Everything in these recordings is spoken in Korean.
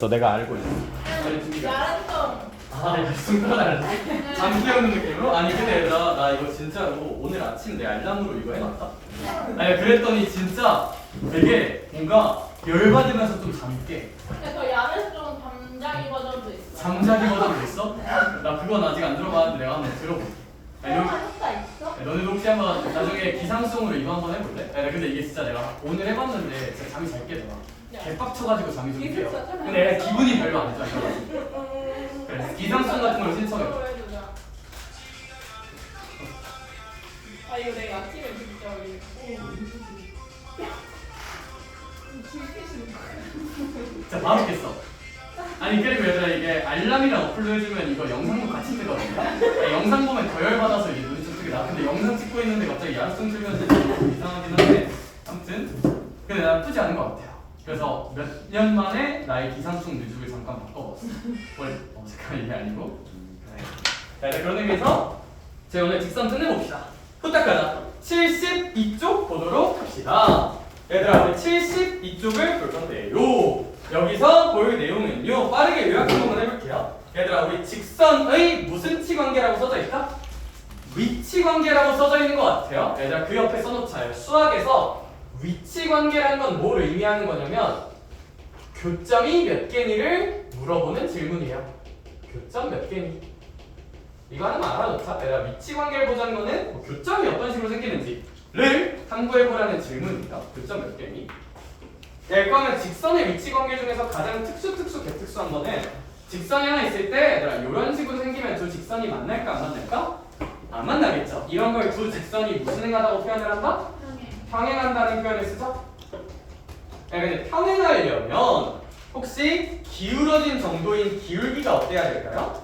내가 알고 있어. 야란성. 이거 좀 끌어달래. 잠 깨우는 느낌으로? 아니 근데 얘들아 나 이거 진짜로 오늘 아침 내 알람으로 이거 해놨다. 아니 그랬더니 진짜 되게 뭔가 열받으면서 좀 잠이 깨. 근데 더 야란성 잠자기 버전도 있어. 잠자기 버전도 있어? 나 그건 아직 안 들어봤는데 내가 한번 들어볼게. 효과 있어? 너네도 혹시 한번 나중에 기상송으로 이거 한번 해볼래? 근데 이게 진짜 내가 오늘 해봤는데 진짜 잠이 잘 깨더라. 개빡쳐가지고 잠이 좀 깨요. 근데 내가 기분이 별로 안 좋아. 그래 기상송 같은 걸 신청해. 아 이거 내가 아침에 진짜 자 바로 깼어. 아니 그리고 얘들아 이게 알람이랑 어플로 해주면 이거 영상도 같이 뜨거든요. 영상 보면 더 열받아서 이게 눈이 좀 뜨게 나. 근데 영상 찍고 있는데 갑자기 야성 틀면서 좀 이상하긴 한데 아무튼 근데 나쁘지 않은 것 같아요. 그래서 몇 년 만에 나의 기상청 뮤직을 잠깐 바꿔봤어. 잠깐 이게 아니고 그래. 자 그런 의미에서 제가 오늘 직선 끝내봅시다. 후딱 가자. 72쪽 보도록 합시다. 얘들아 우리 72쪽을 볼 건데요. 여기서 볼 내용은요 빠르게 요약 한번 해볼게요. 얘들아 우리 직선의 무슨 치관계라고 써져 있다? 위치관계라고 써져 있는 것 같아요. 얘들아 그 옆에 써놓자요. 수학에서 위치관계라는 건 뭘 의미하는 거냐면 교점이 몇 개니를 물어보는 질문이에요. 교점 몇 개니? 이거 하나만 알아놓자. 얘들아 위치관계를 보자는 거는 뭐 교점이 어떤 식으로 생기는지를 탐구해보라는 질문입니다. 교점 몇 개니? 그러면 직선의 위치관계 중에서 가장 개특수한 거는 직선이 하나 있을 때 얘들아 이런 식으로 생기면 두 직선이 만날까 안 만날까? 안 만나겠죠. 이런 걸 두 직선이 무슨 행하다고 표현을 한다? 평행한다는 표현을 쓰죠. 근데 평행하려면 혹시 기울어진 정도인 기울기가 어때야 될까요?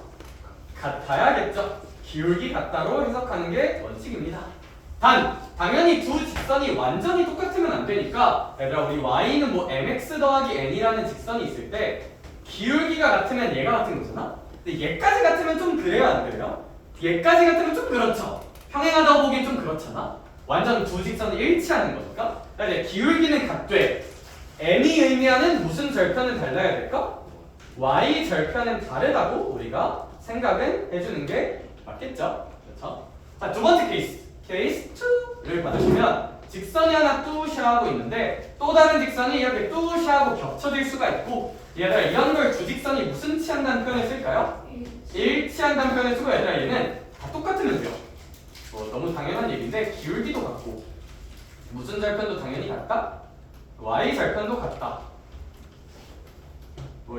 같아야겠죠. 기울기 같다로 해석하는 게 원칙입니다. 당연히 두 직선이 완전히 똑같으면 안 되니까 얘들아 우리 y는 뭐 mx 더하기 n이라는 직선이 있을 때 기울기가 같으면 얘가 같은 거잖아. 근데 얘까지 같으면 좀 그래요 안 그래요? 얘까지 같으면 좀 그렇죠. 평행하다고 보기엔 좀 그렇잖아. 완전 두 직선이 일치하는 거니까. 이제 기울기는 같되 m이 의미하는 무슨 절편은 달라야 될까? y 절편은 다르다고 우리가 생각은 해주는 게 맞겠죠? 그렇죠? 자, 두 번째 케이스 2를 받으시면 직선이 하나 뚜시하고 있는데 또 다른 직선이 이렇게 뚜시하고 겹쳐질 수가 있고 얘들아 이런 걸 두 직선이 무슨 치한다는 표현을 쓸까요? 일치한다는 표현을 쓰고 얘들아 얘는 다 똑같으면 돼요. 너무 당연한 얘기인데 기울기도 같고 무슨 절편도 당연히 같다? y 절편도 같다.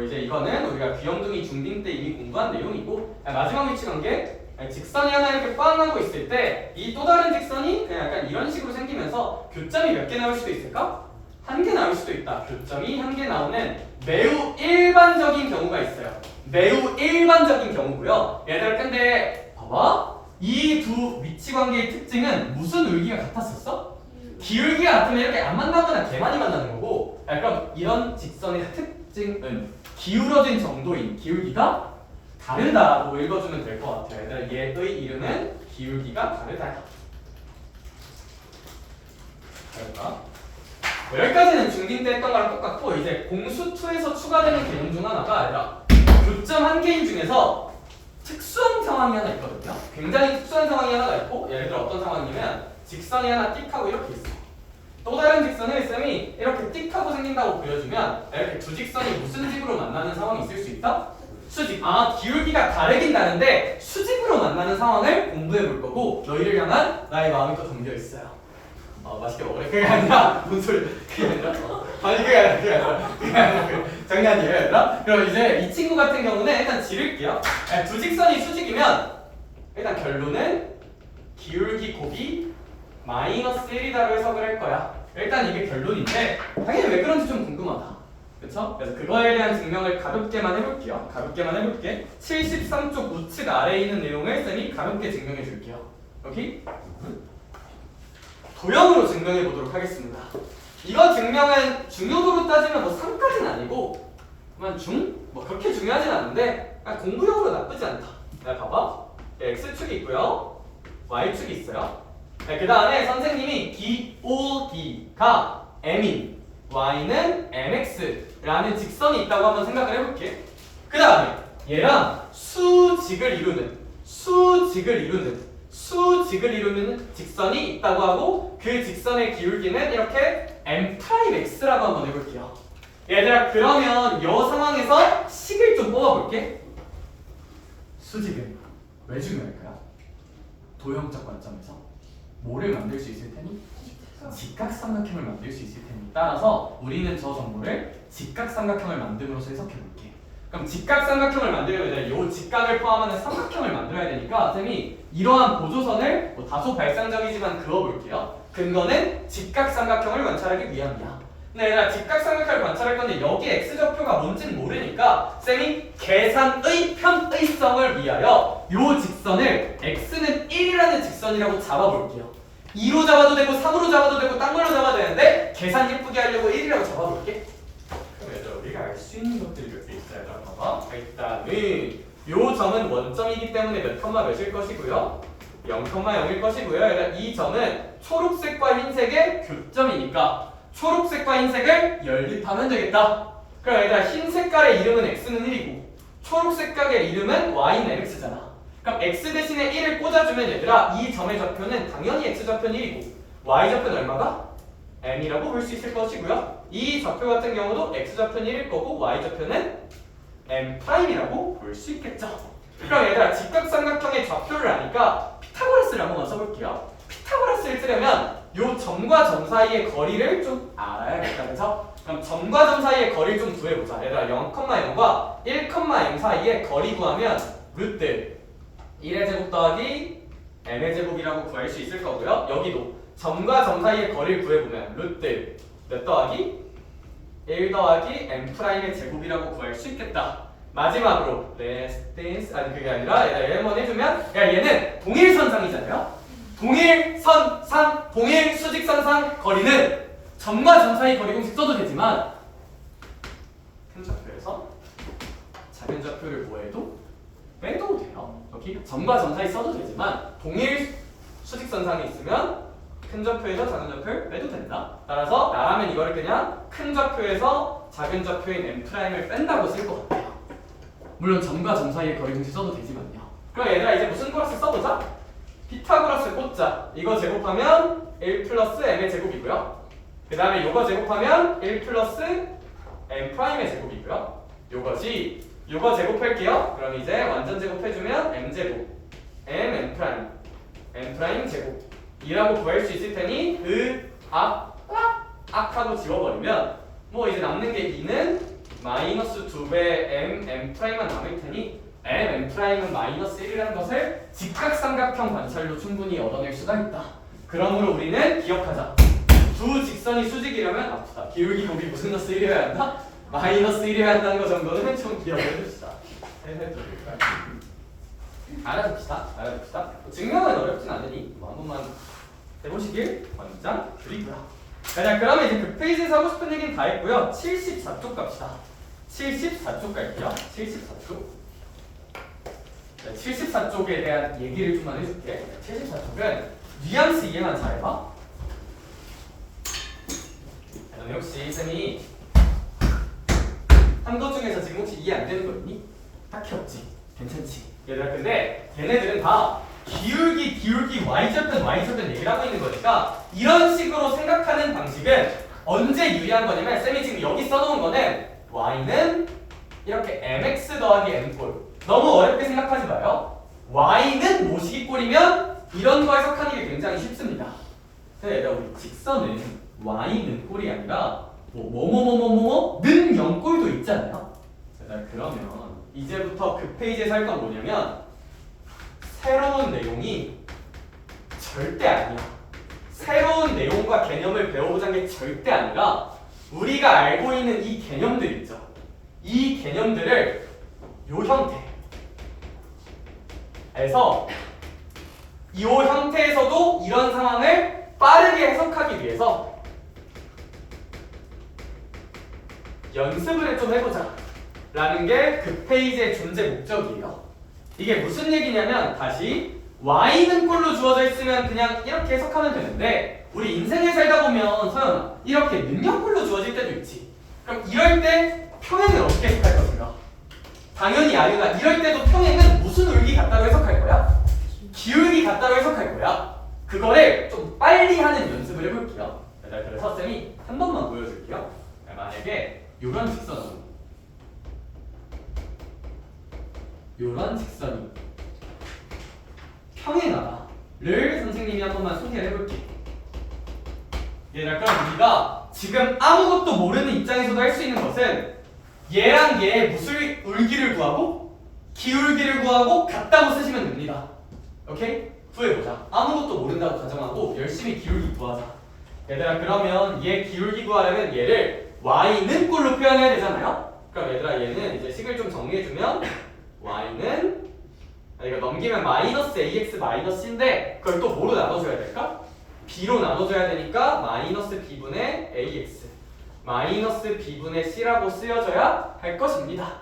이제 이거는 우리가 귀염둥이 중딩 때 이미 공부한 내용이고 마지막 위치관계 직선이 하나 이렇게 빵 하고 있을 때 이 또 다른 직선이 그냥 약간 이런 식으로 생기면서 교점이 몇 개 나올 수도 있을까? 한 개 나올 수도 있다. 교점이 한 개 나오는 매우 일반적인 경우가 있어요. 매우 일반적인 경우고요. 얘들아 근데 봐봐. 이 두 위치관계의 특징은 무슨 의기가 같았었어? 기울기가 같으면 이렇게 안 만나거나 개많이 만나는 거고 그럼 이런 직선의 특징은 기울어진 정도인 기울기가 다르다고 읽어주면 될 것 같아요. 얘들아 얘의 이름은 기울기가 다르다. 다를까? 여기까지는 중딩 때 했던 거랑 똑같고 이제 공수2에서 추가되는 개념 중 하나가 아니라 교점 한 개인 중에서 특수한 상황이 하나 있거든요. 굉장히 특수한 상황이 하나가 있고 예를 들어 어떤 상황이냐면 직선이 하나 띡 하고 이렇게 있어. 또 다른 직선을 쌤이 이렇게 띡 하고 생긴다고 보여주면 이렇게 두 직선이 무슨 식으로 만나는 상황이 있을 수 있다? 수직. 기울기가 다르긴 다른데 수직으로 만나는 상황을 공부해 볼 거고 너희를 향한 나의 마음이 또 담겨 있어요. 맛있게 먹으래. 그게 아니라 뭔 소리? 그게 아니라 아니 그게 아니라 장난이에요 얘들아. 그럼 이제 이 친구 같은 경우는 일단 지를게요. 두 직선이 수직이면 일단 결론은 기울기 곱이 마이너스 1이다로 해석을 할 거야. 일단 이게 결론인데 당연히 왜 그런지 좀 궁금하다. 그쵸? 그래서 그거에 대한 증명을 가볍게만 해볼게요. 가볍게만 해볼게. 73쪽 우측 아래에 있는 내용을 쌤이 가볍게 증명해 줄게요. 여기 도형으로 증명해 보도록 하겠습니다. 이거 증명은 중요도로 따지면 뭐 3까지는 아니고 그만 그렇게 중요하진 않은데 공부용으로 나쁘지 않다. 자 봐봐. x축이 있고요. y축이 있어요. 그 다음에 선생님이 기울기가 m인 y는 mx라는 직선이 있다고 한번 생각을 해볼게. 그 다음에 얘랑 수직을 이루는 직선이 있다고 하고 그 직선의 기울기는 이렇게 m'x라고 한번 해볼게요. 얘들아 그러면 이 상황에서 식을 좀 뽑아볼게. 수직은 왜 중요할까요? 도형적 관점에서 뭐를 만들 수 있을 테니? 직각삼각형을 만들 수 있을 테니 따라서 우리는 저 정보를 직각삼각형을 만듦으로써 해석해볼게. 그럼 직각삼각형을 만들려면 이 직각을 포함하는 삼각형을 만들어야 되니까 쌤이 이러한 보조선을 다소 발상적이지만 그어볼게요. 근거는 직각삼각형을 관찰하기 위함이야. 근데 얘들아 직각삼각형을 관찰할 건데 여기 x좌표가 뭔지는 모르니까 쌤이 계산의 편의성을 위하여 이 직선을 x는 1이라는 직선이라고 잡아볼게요. 2로 잡아도 되고 3으로 잡아도 되고 딴 걸로 잡아도 되는데 계산 예쁘게 하려고 1이라고 잡아볼게. 그럼 얘들아 우리가 알 수 있는 것들이 몇 개 있어요. 얘들아 봐봐. 일단은 요 점은 원점이기 때문에 몇 컴마 몇일 것이고요. 0,0일 것이고요. 얘들아 이 점은 초록색과 흰색의 교점이니까 초록색과 흰색을 연립하면 되겠다. 그럼 얘들아 흰 색깔의 이름은 x는 1이고 초록 색깔의 이름은 y는 mx잖아. 그럼 x 대신에 1을 꽂아주면 얘들아 이 점의 좌표는 당연히 x좌표는 1이고 y좌표는 얼마가? m이라고 볼 수 있을 것이고요. 이 좌표 같은 경우도 x좌표는 1일 거고 y좌표는 m'이라고 볼 수 있겠죠. 그럼 얘들아 직각삼각형의 좌표를 아니까 피타고라스를 한번 써볼게요. 피타고라스를 쓰려면 요 점과 점 사이의 거리를 좀 알아야겠다. 그래서 그럼 점과 점 사이의 거리를 좀 구해보자. 얘들아 0,0과 1,m 사이의 거리 구하면 루트 1의 제곱 더하기 m의 제곱이라고 구할 수 있을 거고요. 여기도 점과 점 사이의 거리를 구해보면 루트 몇 더하기 1 더하기 m'의 제곱이라고 구할 수 있겠다. 마지막으로 레스텐스 아니 그게 아니라 얘들아 얘 한번 해주면 야 얘는 동일선상이잖아요. 동일선상, 동일수직선상 거리는 점과 점 사이 거리 공식 써도 되지만 큰 좌표에서 작은 좌표를 뭐해도 빼도 돼요. 여기 점과 점 사이 써도 되지만 동일수직선상에 있으면 큰 좌표에서 작은 좌표를 빼도 된다. 따라서 나라면 이거를 그냥 큰 좌표에서 작은 좌표인 m'을 뺀다고 쓸 것 같아요. 물론 점과 점 사이의 거리 공식 써도 되지만요. 그럼 얘들아 이제 무슨 코러스 써보자. 피타고라스 꽂자. 이거 제곱하면 1 플러스 m의 제곱이고요. 그 다음에 요거 제곱하면 1 플러스 m'의 제곱이고요. 요거지. 요거 제곱할게요. 그럼 이제 완전 제곱해주면 m제곱 m m' 제곱 이라고 구할 수 있을 테니 악하고 지워버리면 뭐 이제 남는 게 2는 마이너스 2배 m'만 남을 테니 m'은 마이너스 1이라는 것을 직각삼각형 관찰로 충분히 얻어낼 수가 있다. 그러므로 우리는 기억하자. 두 직선이 수직이려면 아프다. 기울기 곱이 무슨 너스 1이어야 한다? 마이너스 1이어야 한다는 거 정도는 좀 기억을 해줍시다. 알아둡시다. 증명은 어렵진 않으니 뭐 한 번만 해보시길 권장드리고요. 자, 그러면 이제 그 페이지에서 하고 싶은 얘기는 다 했고요. 74쪽 갑시다. 74쪽 갈게요. 74쪽. 74쪽에 대한 얘기를 좀만 해줄게. 74쪽은 뉘앙스 이해만 잘해봐. 너는 혹시 쌤이 한 것 중에서 지금 혹시 이해 안 되는 거 있니? 딱히 없지. 괜찮지. 얘들아 근데 얘네들은 다 기울기 y좌편 얘기를 하고 있는 거니까 이런 식으로 생각하는 방식은 언제 유리한 거냐면 쌤이 지금 여기 써놓은 거는 y는 이렇게 mx 더하기 m꼴 너무 어렵게 생각하지 마요. y는 모시기꼴이면 이런 거 해석하는 게 굉장히 쉽습니다. 근데 얘들아 우리 직선은 y는 꼴이 아니라 뭐는 0꼴도 있잖아요. 그러면 이제부터 그 페이지에서 할 건 뭐냐면 새로운 내용이 절대 아니야. 새로운 내용과 개념을 배워보자는 게 절대 아니라 우리가 알고 있는 이 개념들 있죠. 이 개념들을 요 형태에서 이 형태에서도 이런 상황을 빠르게 해석하기 위해서 연습을 좀 해보자 라는 게 그 페이지의 존재 목적이에요. 이게 무슨 얘기냐면 다시 y는 꼴로 주어져 있으면 그냥 이렇게 해석하면 되는데 우리 인생을 살다 보면 서연아 이렇게 능력꼴로 주어질 때도 있지. 그럼 이럴 때 평행을 어떻게 해석할 것인가? 당연히 아유가 이럴 때도 평행은 무슨 울기 같다로 해석할 거야? 기울기 같다로 해석할 거야. 그거를 좀 빨리 하는 연습을 해볼게요. 그래서 쌤이 한 번만 보여줄게요. 만약에 요런 직선이 평행하다를 선생님이 한 번만 소개를 해볼게요. 얘들아, 그럼 우리가 지금 아무것도 모르는 입장에서도 할 수 있는 것은 얘랑 얘의 무슨 울기를 구하고 기울기를 구하고 같다고 쓰시면 됩니다. 오케이? 구해보자. 아무것도 모른다고 가정하고 열심히 기울기 구하자. 얘들아, 그러면 얘 기울기 구하려면 얘를 y는 꼴로 표현해야 되잖아요? 그럼 얘들아, 얘는 이제 식을 좀 정리해주면 y는 이거 넘기면 마이너스 ax 마이너스 c인데 그걸 또 뭐로 나눠줘야 될까? b로 나눠줘야 되니까 마이너스 b분의 ax 마이너스 b분의 c라고 쓰여져야 할 것입니다.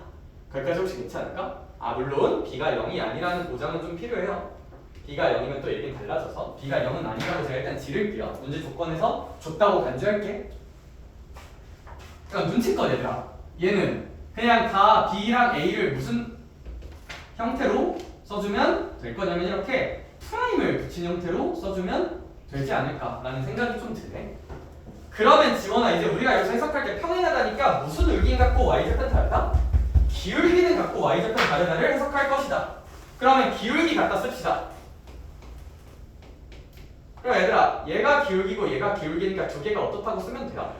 거기까지 혹시 괜찮을까? 물론 b가 0이 아니라는 보장은 좀 필요해요. b가 0이면 또 얘기는 달라져서 b가 0은 아니라고 제가 일단 지를게요. 문제 조건에서 줬다고 간주할게. 그러니까 눈치껏 얘들아, 얘는 그냥 다 b랑 a를 무슨 형태로 써주면 될 거냐면 이렇게 프라임을 붙인 형태로 써주면 되지 않을까라는 생각이 좀 드네. 그러면 지원아, 이제 우리가 여기서 해석할 때 평행하다니까 무슨 울기는 같고 y절편 다르다? 기울기는 같고 y절편 다르다를 해석할 것이다. 그러면 기울기 같다 씁시다. 그럼 얘들아, 얘가 기울기고 얘가 기울기니까 두 개가 어떻다고 쓰면 돼요?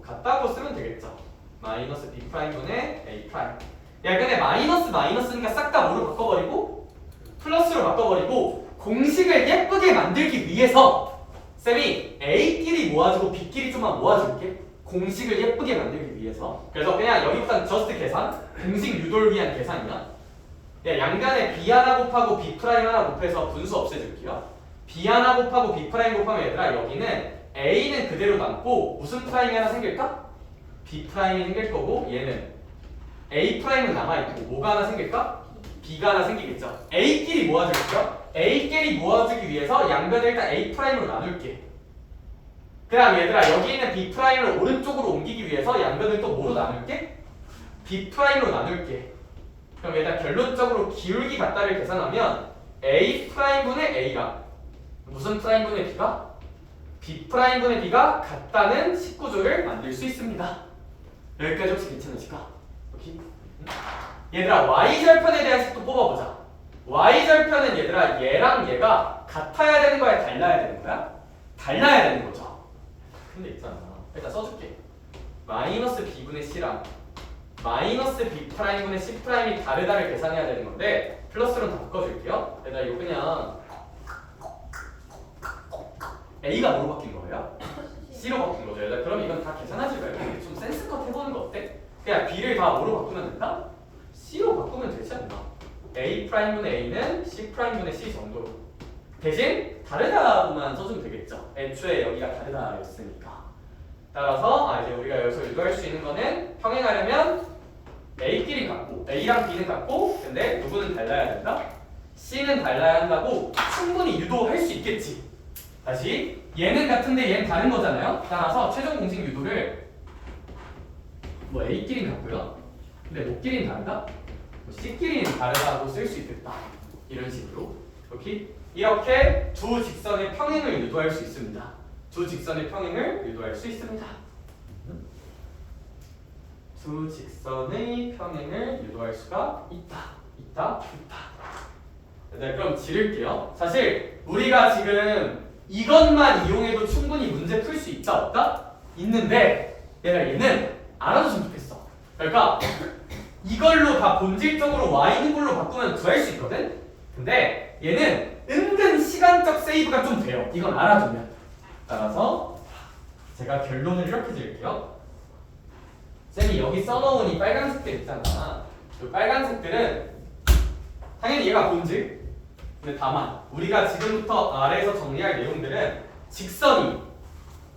같다고 쓰면 되겠죠. 마이너스 b'분의 a'. 야, 근데 마이너스니까 싹 다 뭐로 바꿔버리고 플러스로 바꿔버리고 공식을 예쁘게 만들기 위해서 쌤이 a끼리 모아주고 b끼리 좀만 모아줄게. 공식을 예쁘게 만들기 위해서. 그래서 그냥 여기부터는 저스트 계산, 공식 유도를 위한 계산이야. 야, 양간에 b 하나 곱하고 b 프라임 하나 곱해서 분수 없애줄게요. b 하나 곱하고 b 프라임 곱하면 얘들아, 여기는 a는 그대로 남고 무슨 프라임이 하나 생길까? b 프라임이 생길 거고 얘는 a 프라임은 남아있고 뭐가 하나 생길까? b가 하나 생기겠죠. a끼리 모아줄게요. a끼리 모아주기 위해서 양변을 일단 a 프라임으로 나눌게. 그 다음 얘들아, 여기 있는 b 프라임을 오른쪽으로 옮기기 위해서 양변을 또 뭐로 나눌게? b 프라임으로 나눌게. 그럼 얘들아, 결론적으로 기울기 같다를 계산하면 a 프라임분의 a가 무슨 프라임분의 b가? b 프라임분의 b가 같다는 식구조를 만들 수 있습니다. 여기까지 혹시 괜찮으실까? 오케이? 얘들아, y절편에 대한 식도 뽑아보자. y절편은 얘들아, 얘랑 얘가 같아야 되는 거야, 달라야 되는 거야? 달라야 되는 거죠. 근데 있잖아, 일단 써줄게. 마이너스 b분의 c랑 마이너스 b 프라임분의 c 프라임이 다르다를 계산해야 되는 건데 플러스로 다 바꿔줄게요. 얘들아, 이거 그냥 a가 뭐로 바뀐 거예요? c로 바뀐 거죠. 얘들아, 그럼 이건 다 계산하지 말고 좀 센스컷 해보는 거 어때? 그냥 b를 다 뭐로 바꾸면 된다? c로 바꾸면 되지 않나? a 프라임분의 a는 c 프라임분의 c 정도로. 대신 다르다고만 써주면 되겠죠. 애초에 여기가 다르다였으니까. 따라서 이제 우리가 여기서 유도할 수 있는 거는 평행하려면 a끼리 같고 a랑 b는 같고 근데 누구는 달라야 된다? c는 달라야 한다고 충분히 유도할 수 있겠지. 다시 얘는 같은데 얘는 다른 거잖아요. 따라서 최종 공식 유도를 뭐 a끼리는 같고요. 근데 뭐끼리는 다르다? 뭐 c끼리는 다르다고 쓸 수 있겠다. 이런 식으로. 오케이? 이렇게 두 직선의 평행을 유도할 수 있습니다. 두 직선의 평행을 유도할 수 있습니다. 두 직선의 평행을 유도할 수가 있다. 네, 그럼 지를게요. 사실 우리가 지금 이것만 이용해도 충분히 문제 풀 수 있다 없다? 있는데 얘는 알아줬으면 좋겠어. 그러니까 이걸로 다 본질적으로 y는 걸로 바꾸면 구할 수 있거든? 근데 얘는 은근 시간적 세이브가 좀 돼요. 이건 알아두면. 따라서 제가 결론을 이렇게 지을게요. 쌤이 여기 써놓은 이 빨간색들 있잖아. 이 빨간색들은 당연히 얘가 본질. 근데 다만 우리가 지금부터 아래에서 정리할 내용들은 직선이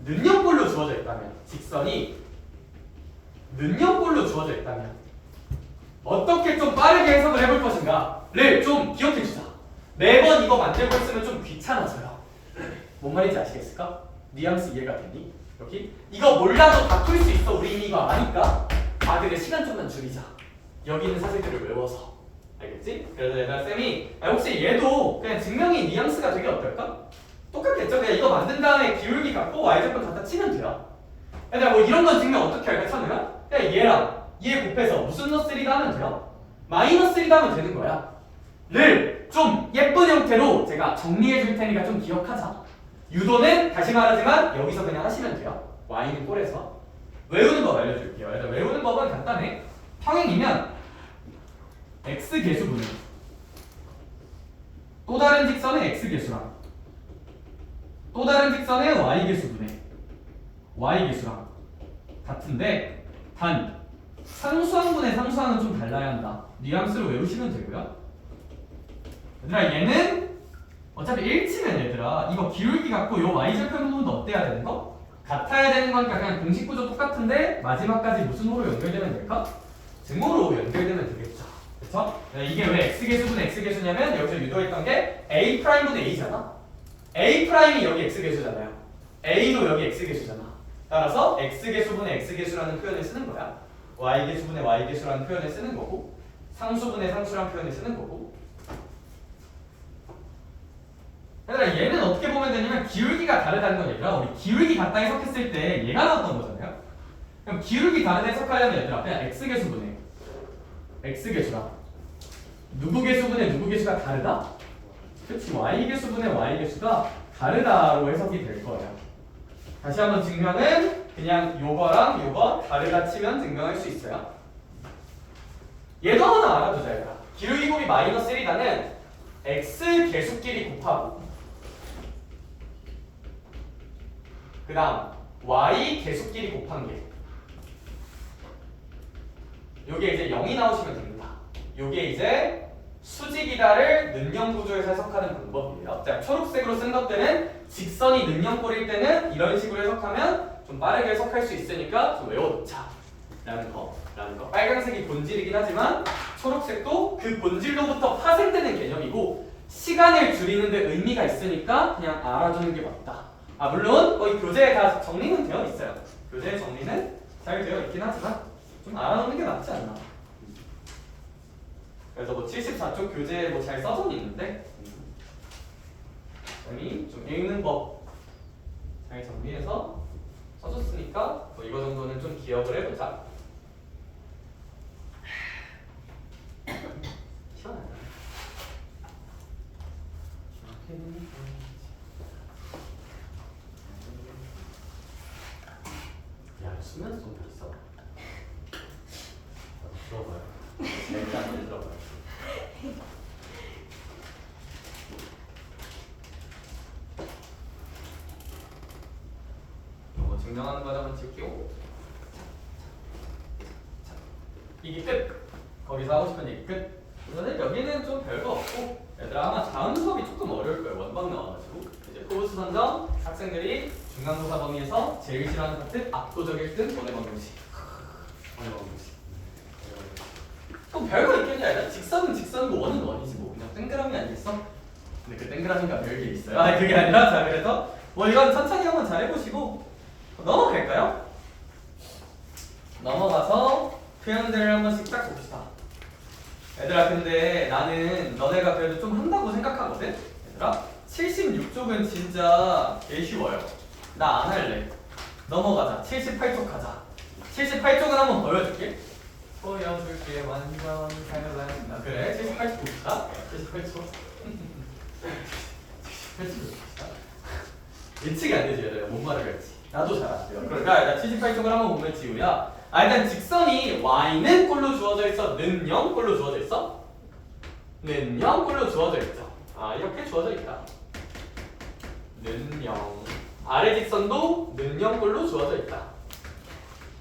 는형꼴로 주어져 있다면 어떻게 좀 빠르게 해석을 해볼 것인가를 좀 기억해 주자. 매번 이거 만들고 있으면 좀 귀찮아져요. 뭔 말인지 아시겠을까? 뉘앙스 이해가 되니? 여기? 이거 몰라도 다 풀 수 있어. 우리 이미 이거 아니까. 아 근데 시간 좀만 줄이자. 여기 있는 사실들을 외워서. 알겠지? 그래서 얘들아 쌤이 혹시 얘도 그냥 증명이 뉘앙스가 되게 어떨까? 똑같겠죠? 그냥 이거 만든 다음에 기울기 갖고 y절편 갖다 치면 돼요. 얘들아 뭐 이런 건 증명 어떻게 할까 처음에는? 그냥 얘랑 얘 곱해서 무슨 너3다 하면 돼요? 마이너스 3다 하면 되는 거야. 를 좀 예쁜 형태로 제가 정리해 줄 테니까 좀 기억하자. 유도는 다시 말하지만 여기서 그냥 하시면 돼요. y는 꼴에서. 외우는 법 알려줄게요. 일단 외우는 법은 간단해. 평행이면 x 계수분의 또 다른 직선의 x 계수랑 또 다른 직선의 y 계수분의 y 계수랑 같은데 단 상수항분의 상수항은 좀 달라야 한다. 뉘앙스로 외우시면 되고요. 얘들아 얘는 어차피 일치면 얘들아 이거 기울기 갖고 요 y절편 부분도 어때야 되는 거? 같아야 되는 거니까 그냥 공식 구조 똑같은데 마지막까지 무슨 호로 연결되면 될까? 증호로 연결되면 되겠죠. 그쵸? 이게 왜 x계수분의 x계수냐면 여기서 유도했던 게 a'분의 a잖아. a'이 여기 x계수잖아요. a도 여기 x계수잖아. 따라서 x계수분의 x계수라는 표현을 쓰는 거야. y계수분의 y계수라는 표현을 쓰는 거고 상수분의 상수라는 표현을 쓰는 거고. 얘들아 얘는 어떻게 보면 되냐면 기울기가 다르다는 건 얘들아 우리 기울기 같다 해석했을 때 얘가 나왔던 거잖아요. 그럼 기울기 다르다 해석하려면 얘들아 그냥 x계수분의 x계수랑 누구 계수분의 누구 계수가 다르다? 그치 y계수분의 y계수가 다르다로 해석이 될 거예요. 다시 한번 증명은 그냥 요거랑 요거 다르다 치면 증명할 수 있어요. 얘도 하나 알아두자 얘들아. 기울기 곱이 마이너스 1이다는 x 계수끼리 곱하고 그 다음 y 계수끼리 곱한 게 요게 이제 0이 나오시면 됩니다. 요게 이제 수직이다를 는영 구조에서 해석하는 방법이에요. 자, 초록색으로 쓴 것들은 직선이 는영꼴일 때는 이런 식으로 해석하면 좀 빠르게 해석할 수 있으니까 좀 외워놓자 라는 거. 빨간색이 본질이긴 하지만 초록색도 그 본질로부터 파생되는 개념이고 시간을 줄이는데 의미가 있으니까 그냥 알아두는 게 맞다. 아 물론 거의 교재에 다 정리는 되어 있어요. 교재 정리는 잘 되어 있긴 하지만 좀 알아놓는 게 낫지 않나. 그래서 뭐 74쪽 교재에 뭐 잘 써져 있는데 쌤이 좀 읽는 법 잘 정리해서 써줬으니까 뭐 이거 정도는 좀 기억을 해보자. 시원하다. 야, 수면 좀 있어. 들어봐요. 일단 한번 들어봐요. 이거 증명하는 과정은 지울게요. 자, 이게 끝. 거기서 하고 싶은 얘기 끝. 그래서 여기는 좀 별거 없고 얘들아 아마 다음 수업이 조금 어려울 거예요. 원방 나와가지고 이제 포브스 선정 학생들이 중간고사 범위에서 제일 싫어하는 파트 압도적 1등 원의 방정식. 원의 방정식. 그럼 별거 있겠냐? 얘들아 직선은 직선이고 원은 원이지 뭐 그냥 땡그라미 아니겠어? 근데 그 땡그라미가 별게 있어요. 아니 그게 아니라 자 그래서 뭐 이건 천천히 한번 잘 해보시고 넘어갈까요? 넘어가서 표현들을 한 번씩 딱 봅시다. 얘들아 근데 나는 너네가 그래도 좀 한다고 생각하거든? 얘들아 76쪽은 진짜 개 쉬워요. 나 안 할래. 넘어가자. 78쪽 가자. 78쪽은 한번 보여줄게. 보여줄게 완전 잘난다. 그래 78쪽 봅시다. 78쪽 78쪽 봅시다. 예측이 안 되지 얘들아. 뭔 말을 할지 나도 잘 안 돼요. 그러니까 78쪽을 한번 보면 지우야 일단 직선이 y는 꼴로 주어져 있어? 는 0 꼴로 주어져 있어? 는 0 꼴로 주어져 있죠. 이렇게 주어져 있다. 는 0 아래 직선도 는 0 꼴로 주어져 있다.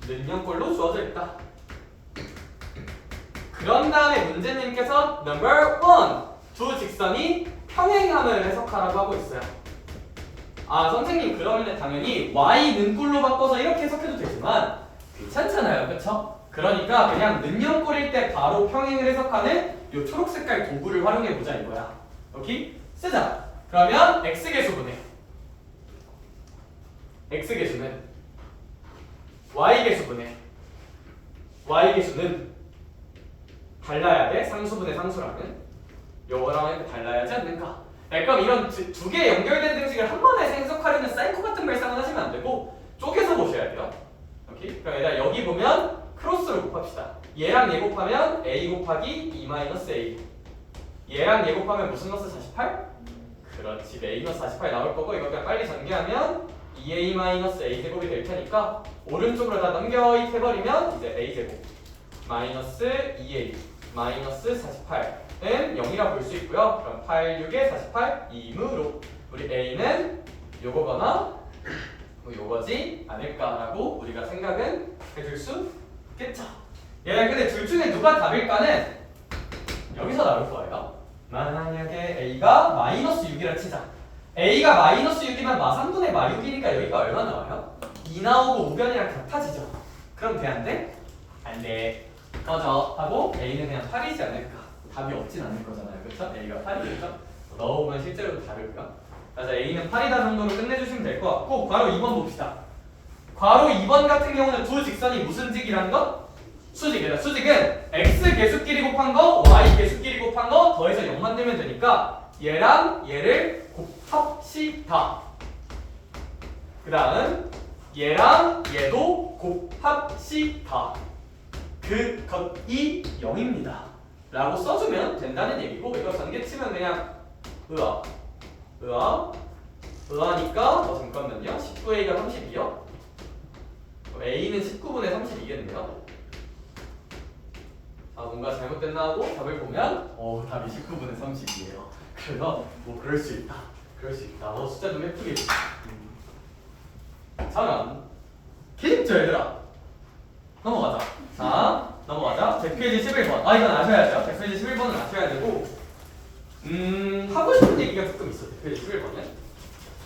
는 0 꼴로 주어져 있다. 그런 다음에 문제님께서 number 1 두 직선이 평행함을 해석하라고 하고 있어요. 선생님 그러면 당연히 y는 꼴로 바꿔서 이렇게 해석해도 되지만 귀찮잖아요, 그쵸? 그러니까 그냥 는영꼴일 때 바로 평행을 해석하는 요 초록 색깔 도구를 활용해 보자 이거야. 오케이? 쓰자. 그러면 x계수분의 x계수는 y계수분의 y계수는 달라야 돼. 상수분의 상수라는 요거랑 이렇게 달라야지 않는가. 그럼 이런 두 개 연결된 등식을 한 번에 해석하려면 사이코 같은 발상은 하시면 안 되고 쪼개서 보셔야 돼요. 오케이? 그럼 일단 여기 보면 크로스를 곱합시다. 얘랑 얘 곱하면 a 곱하기 2 마이너스 a. 얘랑 얘 곱하면 무슨 넣었어? 48? 그렇지. 마이너스 48 나올 거고 이거 그냥 빨리 전개하면 2a 마이너스 a 제곱이 될 테니까 오른쪽으로 다 넘겨입해버리면 이제 a 제곱 마이너스 2a 마이너스 48은 0이라 볼 수 있고요. 그럼 8, 6에 48 2무로 우리 a는 요거거나 뭐 요거지 않을까라고 우리가 생각은 해줄 수 있겠죠. 얘는 근데 둘 중에 누가 답일까는 여기서 나올 거예요. 만약에 a가 마이너스 6이라 치자. a가 마이너스 6이면 마3분의 마6이니까 여기가 얼마 나와요? 2 나오고 우변이랑 같아지죠. 그럼 돼 안 돼? 안 돼. 꺼져 하고 a는 그냥 8이지 않을까. 답이 없진 않을 거잖아요. 그렇죠? a가 8이겠죠? 넣어보면 실제로도 다르고요. 그래서 a는 8이다 정도로 끝내주시면 될 것 같고 괄호 2번 봅시다. 괄호 2번 같은 경우는 두 직선이 무슨 직이라는 것? 수직이다. 수직은 x 계수끼리 곱한 거, y 계수끼리 곱한 거 더해서 0 만들면 되니까 얘랑 얘를 곱합시다. 그 다음 얘랑 얘도 곱합시다. 그것이 0입니다. 라고 써주면 된다는 얘기고 이거 전개치면 그냥 의아니까 잠깐만요. 19a가 32요? a는 19분의 32겠네요. 아 뭔가 잘못됐나 하고 답을 보면 답이 19분의 30이에요. 그래서 뭐 그럴 수 있다. 숫자 좀 예쁘게 잠깐 기입죠 얘들아. 넘어가자. 자 넘어가자. 100페이지 11번. 이건 아셔야죠. 100페이지 11번은 아셔야 되고 하고 싶은 얘기가 조금 있어. 100페이지 11번은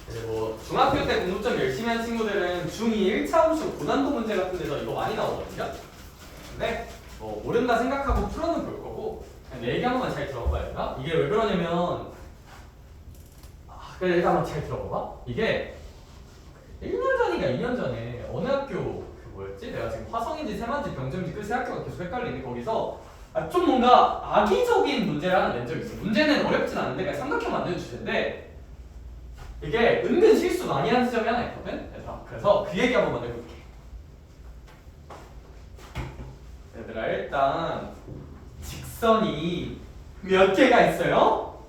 이제 뭐 중학교 때 공부 좀 열심히 한 친구들은 중2 1차 함수 고난도 문제 같은 데서 이거 많이 나오거든요. 근데 뭐 모른다 생각하고 풀어는 볼 거고 그냥 내 얘기 한 번만 잘 들어봐야 되나? 이게 왜 그러냐면 그래 일단 한번 잘 들어봐봐. 이게 1년 전인가 2년 전에 어느 학교 그 뭐였지? 내가 지금 화성인지 세만지 병점인지 그 세 학교가 계속 헷갈리는데 거기서 좀 뭔가 악의적인 문제를 하나 낸 적이 있어. 문제는 어렵진 않은데 그냥 삼각형 만드는 주제인데 이게 은근 실수 많이 하는 지점이 하나 있거든? 얘들아. 그래서 그 얘기 한번 해볼게. 얘들아 일단 직선이 몇 개가 있어요?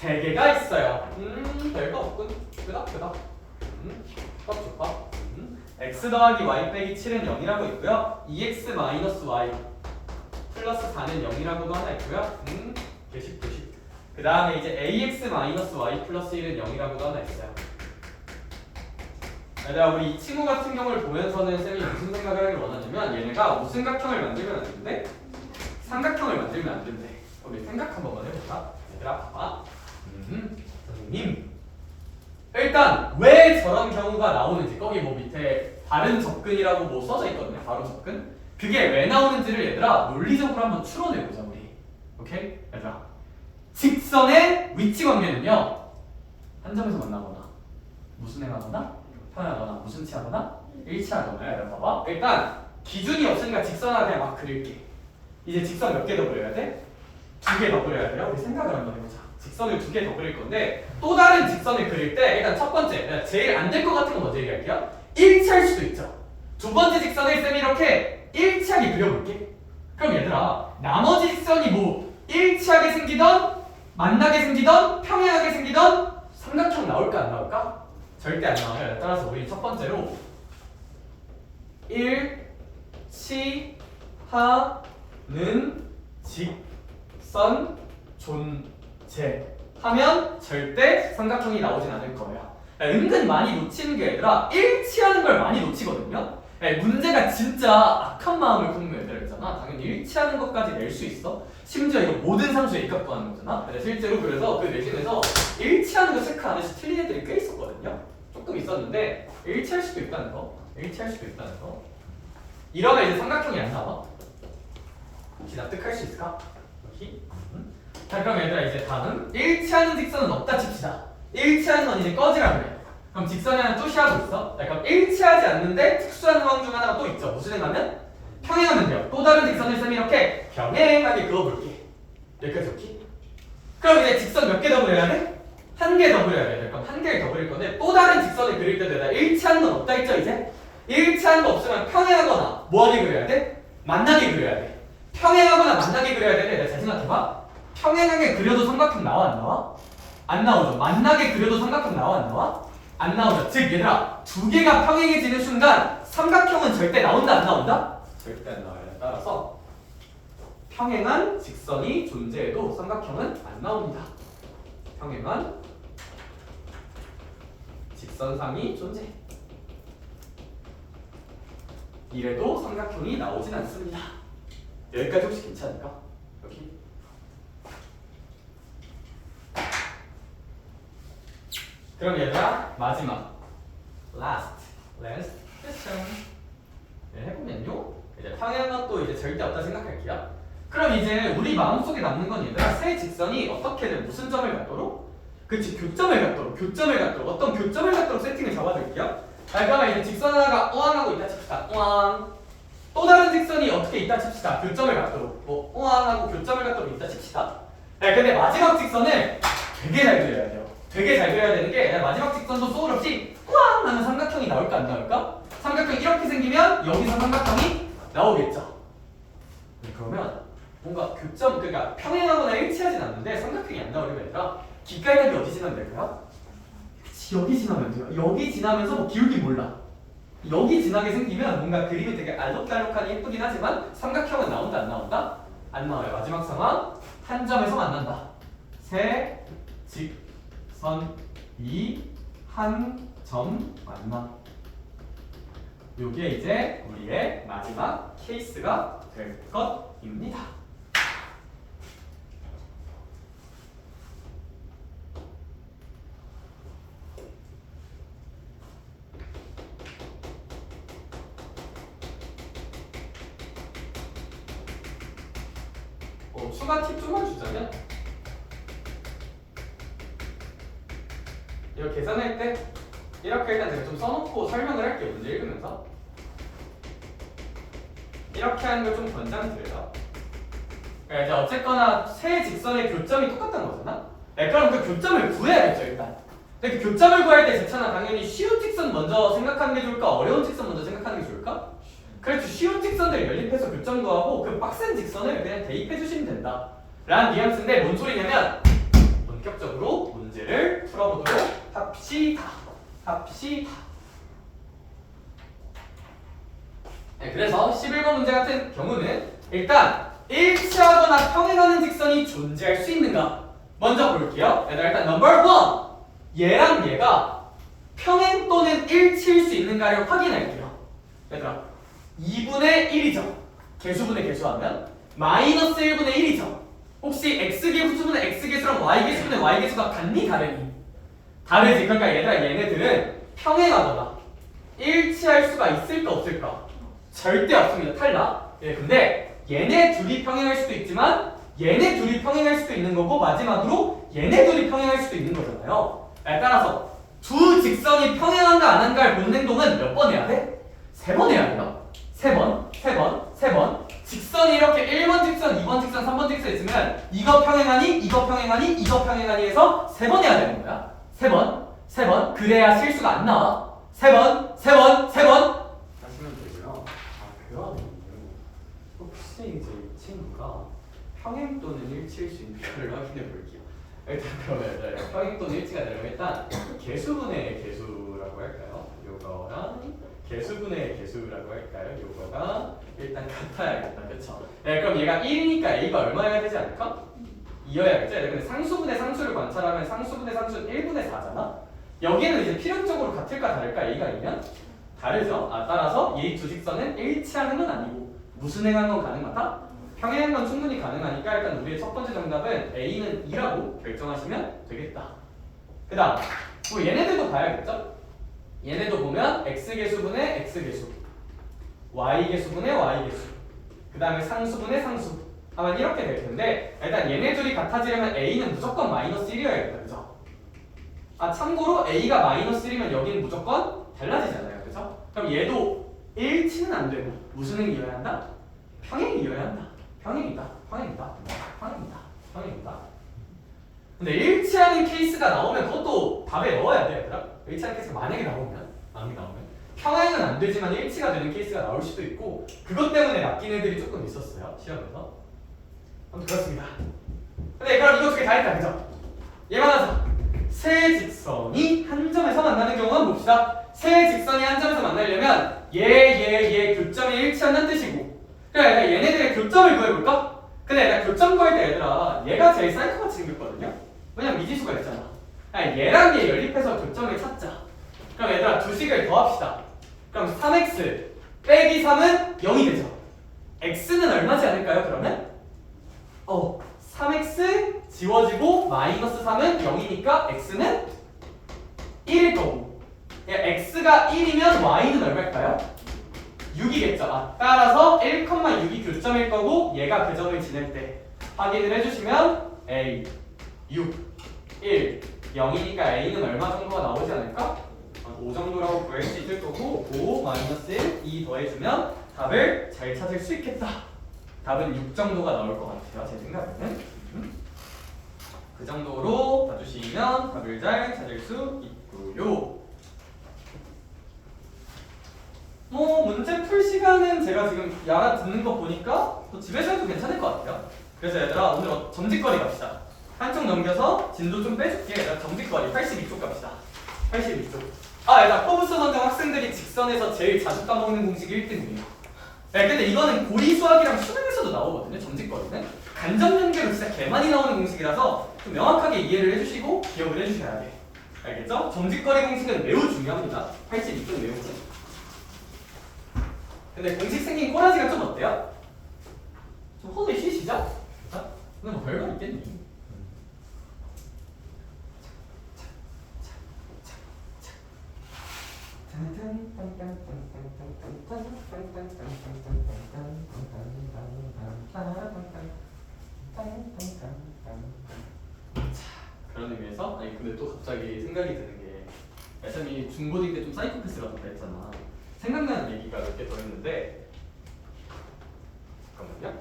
3개가 있어요. 별거 없군. 끄덕끄덕. 슈퍼. x 더하기 y 빼기 7은 0이라고 있고요. 2x 마이너스 y 플러스 4는 0이라고도 하나 있고요. 교식. 그 다음에 이제 ax 마이너스 y 플러스 1은 0이라고도 하나 있어요. 얘들아 우리 이 친구 같은 경우를 보면서는 쌤이 무슨 생각을 하길 원하냐면 얘네가 무슨각형을 만들면 안 된대? 삼각형을 만들면 안 된대. 우리 생각 한 번만 해볼까? 얘들아 봐봐. 선생님 일단 왜 저런 경우가 나오는지 거기 뭐 밑에 바른 접근이라고 뭐 써져 있거든요. 바로 접근. 그게 왜 나오는지를 얘들아 논리적으로 한번 추론해보자 우리. 오케이? 얘들아 직선의 위치 관계는요 한 점에서 만나거나 무슨 행하거나 평행하거나 무슨 치하거나 일치하거나. 얘들아 봐봐. 일단 기준이 없으니까 직선 하나 그냥 막 그릴게. 이제 직선 몇 개 더 그려야 돼? 2개 더 그려야 돼요. 우리 생각을 한번 해보자. 직선을 2개 더 그릴 건데 또 다른 직선을 그릴 때 일단 첫 번째 제일 안 될 것 같은 거 먼저 얘기할게요. 일치할 수도 있죠. 두 번째 직선을 쌤이 이렇게 일치하게 그려볼게. 그럼 얘들아 나머지 직선이 뭐 일치하게 생기던 만나게 생기던 평행하게 생기던 삼각형 나올까 안 나올까? 절대 안 나와요. 따라서 우리 첫 번째로 일치하는 직선 존재하면 절대 삼각형이 나오진 않을 거예요. 은근 많이 놓치는 게 얘들아 일치하는 걸 많이 놓치거든요. 문제가 진짜 악한 마음을 품는 애들 있잖아. 당연히 일치하는 것까지 낼 수 있어. 심지어 이거 모든 상수에 입각 구하는 거잖아. 근데 실제로 그래서 그 내신에서 일치하는 거 체크 안 해서 틀린 애들이 꽤 있었거든요. 조금 있었는데 일치할 수도 있다는 거. 이러면 이제 삼각형이 안 나와. 혹시 납득할 수 있을까? 여기 자 그럼 얘들아 이제 다음 일치하는 직선은 없다 칩시다. 일치하는 건 이제 꺼지라 그래. 그럼 직선이 하나 또 시하고 있어. 자, 그럼 일치하지 않는데 특수한 상황 중 하나가 또 있죠. 무슨 행하면? 평행하면 돼요. 또 다른 직선을 쌤이 이렇게 평행하게 그어볼게. 여기까지 오케이? 그럼 이제 직선 몇 개 더 그려야 돼? 한 개 더 그려야 돼. 그럼 한 개를 더 그릴 건데 또 다른 직선을 그릴 때도 내가 일치하는 건 없다 했죠 이제? 일치하는 거 없으면 평행하거나 뭐하게 그려야 돼? 만나게 그려야 돼. 평행하거나 만나게 그려야 되는데 내가 잘 생각해봐. 평행하게 그려도 삼각형 나와 안 나와? 안 나오죠. 만나게 그려도 삼각형 나와 안 나와? 안 나오죠. 즉 얘들아 두 개가 평행해지는 순간 삼각형은 절대 나온다 안 나온다? 절대 안 나와요. 따라서 평행한 직선이 존재해도 삼각형은 안 나옵니다. 평행한 직선상이 존재. 이래도 삼각형이 나오진 않습니다. 여기까지 혹시 괜찮을까? 여기. 그럼 얘들아 마지막 last question 해보면요 이제 평행한 것도 이제 절대 없다 생각할게요. 그럼 이제 우리 마음속에 남는 건 얘들아 세 직선이 어떻게든 무슨 점을 갖도록 그치 교점을 갖도록 어떤 교점을 갖도록 세팅을 잡아둘게요. 자 그러면 이제 직선 하나가 우왕하고 있다 칩시다. 우왕. 또 다른 직선이 어떻게 있다 칩시다. 교점을 갖도록 뭐 우왕하고 교점을 갖도록 있다 칩시다. 네, 근데 마지막 직선을 되게 잘 그려야 돼요. 되게 잘 그려야 되는 게 마지막 직선도 소울 없이 우왕 하는 삼각형이 나올까 안 나올까? 삼각형이 이렇게 생기면 여기서 삼각형이 나오겠죠. 네, 그러면 뭔가 교점 그러니까 평행하거나 일치하진 않는데 삼각형이 안 나오려면 얘들아 기가의 답이 어디 지나면 될까요? 그치 여기 지나면 돼요. 여기 지나면서 뭐 기울기 몰라. 여기 지나게 생기면 뭔가 그림이 되게 알록달록하니 예쁘긴 하지만 삼각형은 나온다 안 나온다? 안 나와요. 마지막 상황 한 점에서 만난다. 세 직선이 한 점 만나. 요게 이제 우리의 마지막 케이스가 될 것입니다. 추가 팁 좀만 주자면 이거 계산할 때 이렇게 일단 제가 좀 써놓고 설명을 할게요. 문제 읽으면서 이렇게 하는 걸 좀 권장드려요. 그러니까 이제 어쨌거나 세 직선의 교점이 똑같다는 거잖아. 네, 그럼 그 교점을 구해야겠죠 일단. 근데 그 교점을 구할 때 제차나 당연히 쉬운 직선 먼저 생각하는 게 좋을까? 어려운 직선 먼저 생각하는 게 좋을까? 그렇죠. 쉬운 직선들 연립해서 교점 구하고 그 빡센 직선을 그냥 대입해 주시면 된다 라는 뉘앙스인데 뭔 소리냐면 본격적으로 문제를 풀어보도록 합시다. 네, 그래서 11번 문제 같은 경우는 일단 일치하거나 평행하는 직선이 존재할 수 있는가 먼저 볼게요. 얘들아 일단 넘버 1 얘랑 얘가 평행 또는 일치일 수 있는가를 확인할게요. 얘들아 2분의 1이죠. 개수분의 개수하면 마이너스 1분의 1이죠. 혹시 x개수분의 x개수랑 y개수분의 y개수가 같니 다르니? 다르지. 그러니까 얘들아 얘네들은 평행하거나 일치할 수가 있을까 없을까? 절대 없습니다. 탈락. 예, 근데 얘네 둘이 평행할 수도 있지만 얘네 둘이 평행할 수도 있는 거고 마지막으로 얘네 둘이 평행할 수도 있는 거잖아요. 따라서 두 직선이 평행한가 안 한가를 보는 행동은 몇 번 해야 돼? 3번 해야 돼요. 3번. 직선이 이렇게 1번 직선, 2번 직선, 3번 직선 있으면 이거 평행하니, 이거 평행하니, 이거 평행하니 해서 3번 해야 되는 거야. 3번. 그래야 실수가 안 나와. 3번. 하시면 되고요. 그러면 혹시 이제 이 친구가 평행 또는 일치일 수 있는가를 확인해 볼게요. 일단 그러면 평행 또는 일치가 되려면 일단 개수분의 개수라고 할까요? 요거랑 개수분의 개수라고 할까요? 요거가 일단 같아야겠다. 그쵸? 네, 그럼 얘가 1이니까 a가 얼마여야 되지 않을까? 2여야겠죠? 네, 근데 상수분의 상수를 관찰하면 상수분의 상수는 1분의 4잖아? 여기는 이제 필연적으로 같을까 다를까? a가 2면? 다르죠? 따라서 이 두 직선은 일치하는 건 아니고 무슨 행한 건 가능하다? 평행한 건 충분히 가능하니까 일단 우리의 첫 번째 정답은 a는 2라고 결정하시면 되겠다. 그 다음 뭐 얘네들도 봐야겠죠? 얘네도 보면 x개수분의 x개수 y개수분의 y개수 그 다음에 상수분의 상수 하면 이렇게 될 텐데 일단 얘네 둘이 같아지려면 A는 무조건 마이너스 1이어야겠다. 그죠? 아 참고로 A가 마이너스 1이면 여기는 무조건 달라지잖아요. 그죠? 그럼 얘도 일치는 안 되고 무슨 행이 이어야 한다? 평행이 이어야 한다. 평행이다. 근데 일치하는 케이스가 나오면 그것도 답에 넣어야 돼. 얘들아. 일치하는 케이스가 만약에 나오면 평행은 안 되지만 일치가 되는 케이스가 나올 수도 있고 그것 때문에 낚인 애들이 조금 있었어요. 시험에서. 그렇습니다. 근데 그럼 이거 두 개 다 했다. 그죠? 얘만 하자. 세 직선이 한 점에서 만나는 경우만 봅시다. 세 직선이 한 점에서 만나려면 얘 교점이 일치한다는 뜻이고 그래 얘네들의 교점을 구해볼까? 근데 내가 교점 구할 때 얘들아 얘가 제일 사이코같이 생겼거든요. 왜냐면 미지수가 있잖아. 아니, 얘랑 얘 연립해서 교점을 찾자. 그럼 얘들아 두 식을 더합시다. 그럼 3x 빼기 3은 0이 되죠. x는 얼마지 않을까요 그러면? 3x 지워지고 마이너스 3은 0이니까 x는 1일 거고 x가 1이면 y는 얼마일까요? 6이겠죠. 따라서 1,6이 교점일 거고 얘가 그 점을 지낼 때 확인을 해주시면 a 6, 1, 0이니까 a는 얼마 정도가 나오지 않을까? 5 정도라고 구할 수 있을 거고 5, 마이너스 1, 2 더해주면 답을 잘 찾을 수 있겠다. 답은 6 정도가 나올 것 같아요. 제 생각에는. 그 정도로 봐주시면 답을 잘 찾을 수 있고요. 문제 풀 시간은 제가 지금 알아듣는 거 보니까 또 집에서 해도 괜찮을 것 같아요. 그래서 얘들아 오늘 점집거리 갑시다. 한쪽 넘겨서 진도 좀 빼줄게. 얘들아 점집거리 82쪽 갑시다. 82쪽. 얘들아 포브스 선정 학생들이 직선에서 제일 자주 까먹는 공식이 1등이에요. 근데 이거는 고리 수학이랑 수능에서도 나오거든요. 점집거리는 간접 연결로 진짜 개 많이 나오는 공식이라서 좀 명확하게 이해를 해주시고 기억을 해주셔야 돼. 알겠죠? 점집거리 공식은 매우 중요합니다. 82쪽 내용은. 근데 공식 생긴 꼬라지가 좀 어때요? 좀 허리 쉬시죠? 근데 뭐 별거 있겠니? 그런 의미에서 근데 또 갑자기 생각이 드는 게 쌤이 중고딩 때 좀 사이코패스 같은 거 했잖아. 생각나는 얘기가 몇 개 더 있는데 잠깐만요.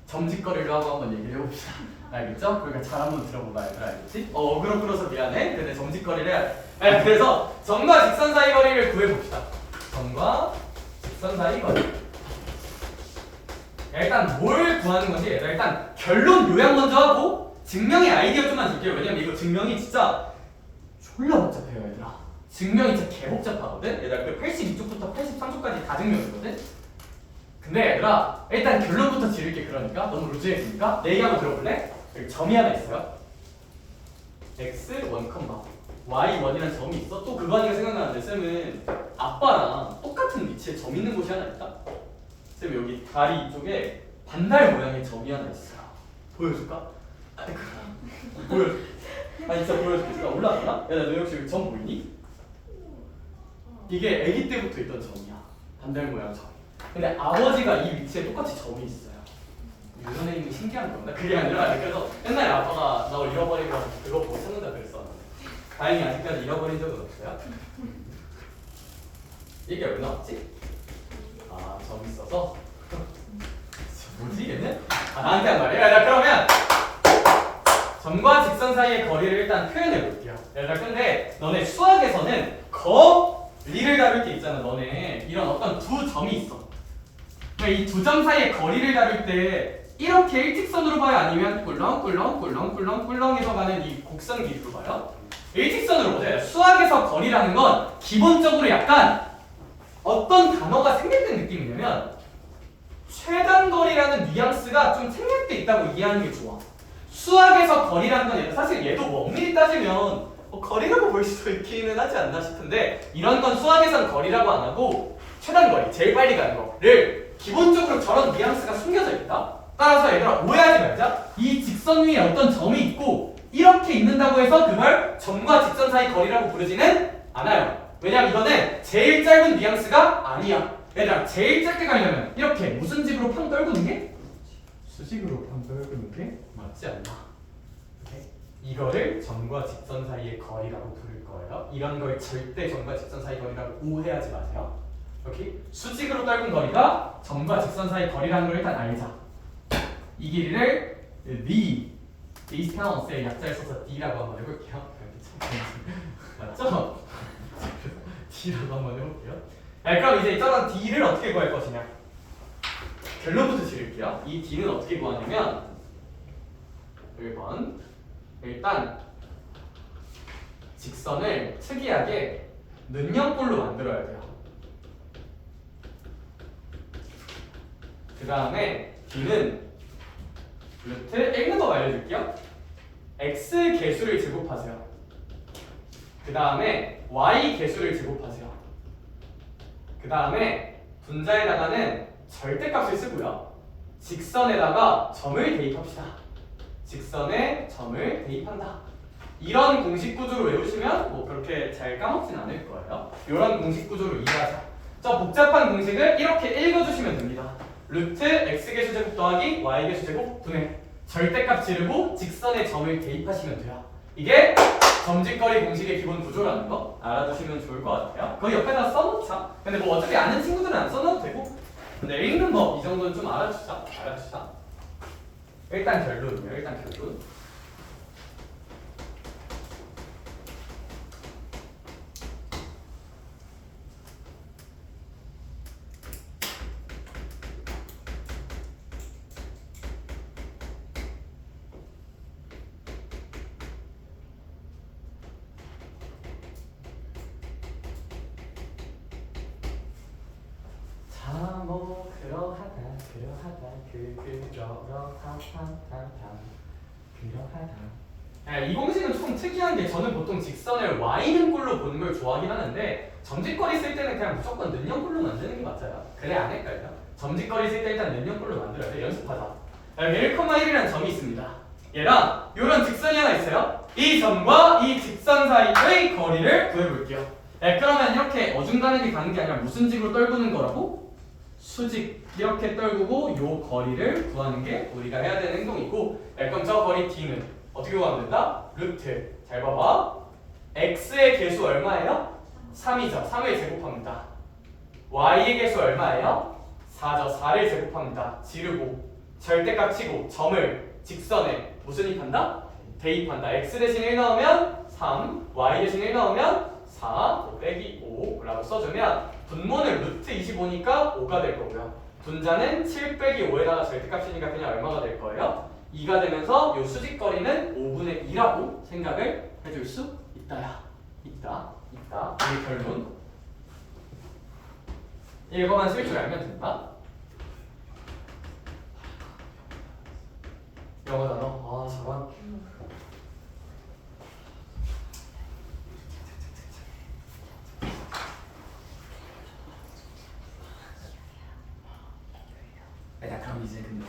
점집거리로 하고 한번 얘기를 해봅시다. 알겠죠? 그러니까 잘 한번 들어보봐 얘들아. 알겠지? 그렇서 미안해. 근데 점집거리를 해야 돼. 그래서 점과 직선 사이 거리를 구해봅시다. 점과 직선 사이 거리. 일단 뭘 구하는 건지 일단 결론 요약 먼저 하고 증명의 아이디어 좀만 줄게요. 왜냐면 이거 증명이 진짜 졸라 복잡해요 얘들아. 증명이 진짜 개복잡하거든? 얘들아 그 82쪽부터 83쪽까지 다 증명이거든? 근데 얘들아 일단 결론부터 지를게. 그러니까 너무 루즈했으니까 내 얘기 한번 들어볼래? 여기 점이 하나 있어요. x1, y1이라는 점이 있어. 또 그거 하니까 생각나는데 쌤은 아빠랑 똑같은 위치에 점 있는 곳이 하나 있다? 쌤 여기 다리 이쪽에 반달 모양의 점이 하나 있어요. 보여줄까? 보여줘. 진짜 보여줄게. 진짜 올라왔나? 야, 너 혹시 여기 점 보이니? 이게 아기 때부터 있던 점이야. 반달 모양 점. 근데 아버지가 이 위치에 똑같이 점이 있어요. 이 선생님이 신기한 건가? 그게 아니라 그래서 옛날에 아빠가 나 잃어버린 거 그거 보고 찾는다 그랬어. 다행히 아직까지 잃어버린 적은 없어요. 이게 왜 나왔지? 점 있어서? 뭐지 얘는? 나한테 한 말이야. 자 그러면 점과 직선 사이의 거리를 일단 표현해 볼게요. 근데 너네 수학에서는 거리를 다룰 때 있잖아. 너네 이런 어떤 두 점이 있어. 이 두 점 사이의 거리를 다룰 때 이렇게 일직선으로 봐요? 아니면 꿀렁꿀렁해서 가는 이 곡선 길이로 봐요? 일직선으로 보세요. 수학에서 거리라는 건 기본적으로 약간 어떤 단어가 생략된 느낌이냐면 최단거리라는 뉘앙스가 좀 생략돼 있다고 이해하는 게 좋아. 수학에서 거리라는 건 사실 얘도 뭐 엄밀히 따지면 거리라고 볼 수도 있기는 하지 않나 싶은데 이런 건 수학에선 거리라고 안 하고 최단거리, 제일 빨리 가는 거를 기본적으로 저런 뉘앙스가 숨겨져 있다. 따라서 얘들아 오해하지 말자. 이 직선 위에 어떤 점이 있고 이렇게 있는다고 해서 그걸 점과 직선 사이 거리라고 부르지는 않아요. 왜냐면 이거는 제일 짧은 뉘앙스가 아니야. 얘들아 제일 짧게 가려면 이렇게 무슨 집으로 평 떨구는 게 수직으로 판별해보는 게 맞지 않나. 오케이? 이거를 점과 직선 사이의 거리라고 부를 거예요. 이런 걸 절대 점과 직선 사이 거리라고 오해하지 마세요. 오케이? 수직으로 떨군 거리가 점과 직선 사이 거리라는 걸 일단 알자. 이 길이를 distance의 약자를 써서 d라고 한번 해볼게요. 맞죠? d라고 한번 해볼게요. 그럼 이제 저런 d를 어떻게 구할 것이냐? 결론부터 지을게요. 이 d는 어떻게 구하냐면 1번 일단 직선을 특이하게 는형꼴로 만들어야 돼요. 그 다음에 d는 루트 읽는 법 알려줄게요. x 개수를 제곱하세요. 그 다음에 y 개수를 제곱하세요. 그 다음에 분자에다가는 절대값을 쓰고요. 직선에다가 점을 대입합시다. 직선에 점을 대입한다. 이런 공식 구조로 외우시면 뭐 그렇게 잘 까먹진 않을 거예요. 이런 공식 구조로 이해하자. 저 복잡한 공식을 이렇게 읽어주시면 됩니다. 루트 x개수 제곱 더하기 y개수 제곱 분의 절대값 지르고 직선에 점을 대입하시면 돼요. 이게 점직거리 공식의 기본 구조라는 거 알아두시면 좋을 것 같아요. 거기 옆에다 써놓자. 근데 뭐 어차피 아는 친구들은 안 써놔도 되고. 근데 읽는 법 이 정도는 좀 알아주자. 일단 결론이에요. 일단 결론. 뭐 그러하다 그러하다. 이 공식은 좀 특이한 게 저는 보통 직선을 y는꼴로 보는 걸 좋아하긴 하는데 점직거리 쓸 때는 그냥 무조건 는형꼴로 만드는 게 맞아요. 그래 안 헷갈려. 점직거리 쓸 때 일단 는형꼴로 만들어야 돼. 연습하자. 여기 1,1이라는 점이 있습니다. 얘랑 이런 직선이 하나 있어요. 이 점과 이 직선 사이의 거리를 구해볼게요. 그러면 이렇게 어중간하게 가는 게 아니라 무슨 식으로 떨구는 거라고? 수직 이렇게 떨구고 요 거리를 구하는 게 우리가 해야 되는 행동이고, 그럼 저 거리 d는 어떻게 구하면 된다? 루트 잘 봐봐. x의 개수 얼마예요? 3이죠. 3을 제곱합니다. y의 개수 얼마예요? 4죠. 4를 제곱합니다. 지르고 절대값 치고 점을 직선에 무슨 입한다? 대입한다. x 대신 1 넣으면 3, y 대신 1 넣으면 4, 빼기 5라고 써주면 분모는 루트 25니까 5가 될 거고요. 분자는 7 빼기 5에다가 절대값이니까 그냥 얼마가 될 거예요? 2가 되면서 이 수직거리는 5분의 2라고 생각을 해줄 수 있다야. 있다. 이게 결론. 이거만 쓸 줄 알면 된다. 영어 단어. 잠깐. 그럼 이제 근데